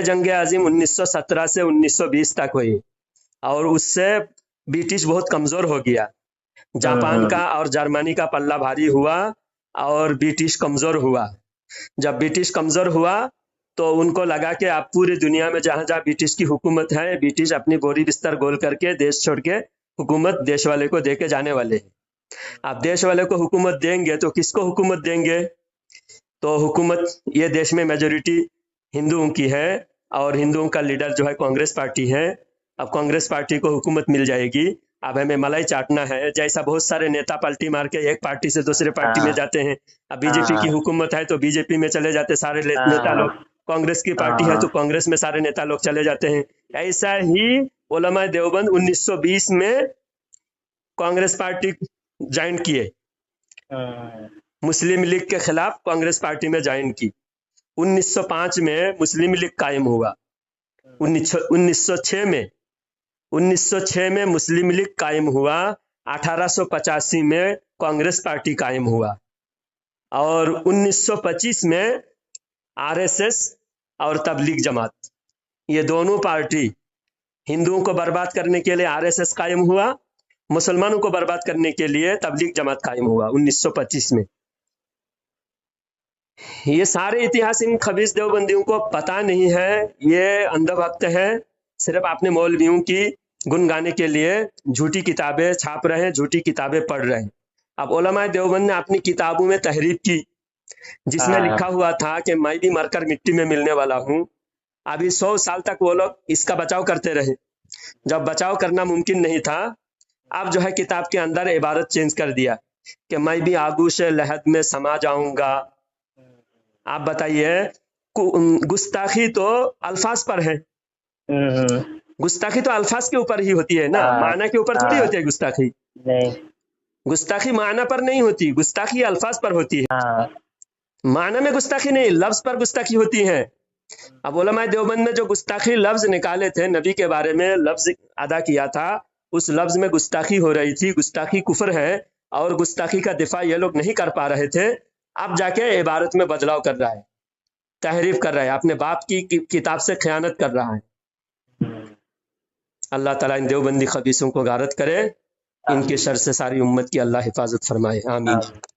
जंग अजीम 1917 से 1920 तक हुई, और उससे ब्रिटिश बहुत कमजोर हो गया। जापान का और जर्मनी का पल्ला भारी हुआ और ब्रिटिश कमजोर हुआ। जब ब्रिटिश कमजोर हुआ तो उनको लगा कि अब पूरी दुनिया में जहां जहां ब्रिटिश की हुकूमत है, ब्रिटिश अपनी बोरी बिस्तर गोल करके देश छोड़ के हुकूमत देश वाले को देके जाने वाले हैं। अब देश वाले को हुकूमत देंगे तो किसको हुकूमत देंगे? तो हुकूमत ये देश में मेजोरिटी हिंदुओं की है, और हिंदुओं का लीडर जो है कांग्रेस पार्टी है। अब कांग्रेस पार्टी को हुकूमत मिल जाएगी, अब हमें मलाई चाटना है। जैसा बहुत सारे नेता पलटी मार के एक पार्टी से दूसरे पार्टी में जाते हैं। अब बीजेपी की हुकूमत है तो बीजेपी में चले जाते सारे नेता लोग, कांग्रेस की पार्टी है तो कांग्रेस में सारे नेता लोग चले जाते हैं। ऐसा ही उलमा देवबंद 1920 में कांग्रेस पार्टी ज्वाइन किए, मुस्लिम लीग के खिलाफ कांग्रेस पार्टी में ज्वाइन की। 1905 में मुस्लिम लीग कायम हुआ। 1906 में मुस्लिम लीग कायम हुआ। 1885 में कांग्रेस पार्टी कायम हुआ, और 1925 में आरएसएस और तबलीग जमात, ये दोनों पार्टी, हिंदुओं को बर्बाद करने के लिए आरएसएस कायम हुआ, मुसलमानों को बर्बाद करने के लिए तबलीग जमात कायम हुआ 1925 में। ये सारे इतिहास इन खबीस देवबंदियों को पता नहीं है, ये अंधभक्त है, सिर्फ अपने मौलवियों की गुन गाने के लिए झूठी किताबें छाप रहे हैं, झूठी किताबें पढ़ रहे हैं। अब उलमा देवबंद ने अपनी किताबों में तहरीफ की, जिसमें लिखा हुआ था कि मैं भी मरकर मिट्टी में मिलने वाला हूं। अभी 100 साल तक वो लोग इसका बचाव करते रहे, جب بچاؤ کرنا ممکن نہیں تھا، اب جو ہے کتاب کے اندر عبارت چینج کر دیا کہ میں بھی آگوش لحد میں سما جاؤں گا۔ آپ بتائیے، گستاخی تو الفاظ پر ہے، گستاخی تو الفاظ کے اوپر ہی ہوتی ہے نا، معنی کے اوپر تھوڑی ہوتی ہے گستاخی۔ گستاخی معنی پر نہیں ہوتی، گستاخی الفاظ پر ہوتی ہے، معنی میں گستاخی نہیں، لفظ پر گستاخی ہوتی ہے۔ اب علماء دیوبند نے جو گستاخی لفظ نکالے تھے، نبی کے بارے میں لفظ ادا کیا تھا، اس لفظ میں گستاخی ہو رہی تھی، گستاخی کفر ہے، اور گستاخی کا دفاع یہ لوگ نہیں کر پا رہے تھے۔ اب جا کے عبارت میں بدلاؤ کر رہا ہے، تحریف کر رہا ہے، اپنے باپ کی کتاب سے خیانت کر رہا ہے۔ اللہ تعالیٰ ان دیوبندی خبیثوں کو غارت کرے، ان کے شر سے ساری امت کی اللہ حفاظت فرمائے، آمین۔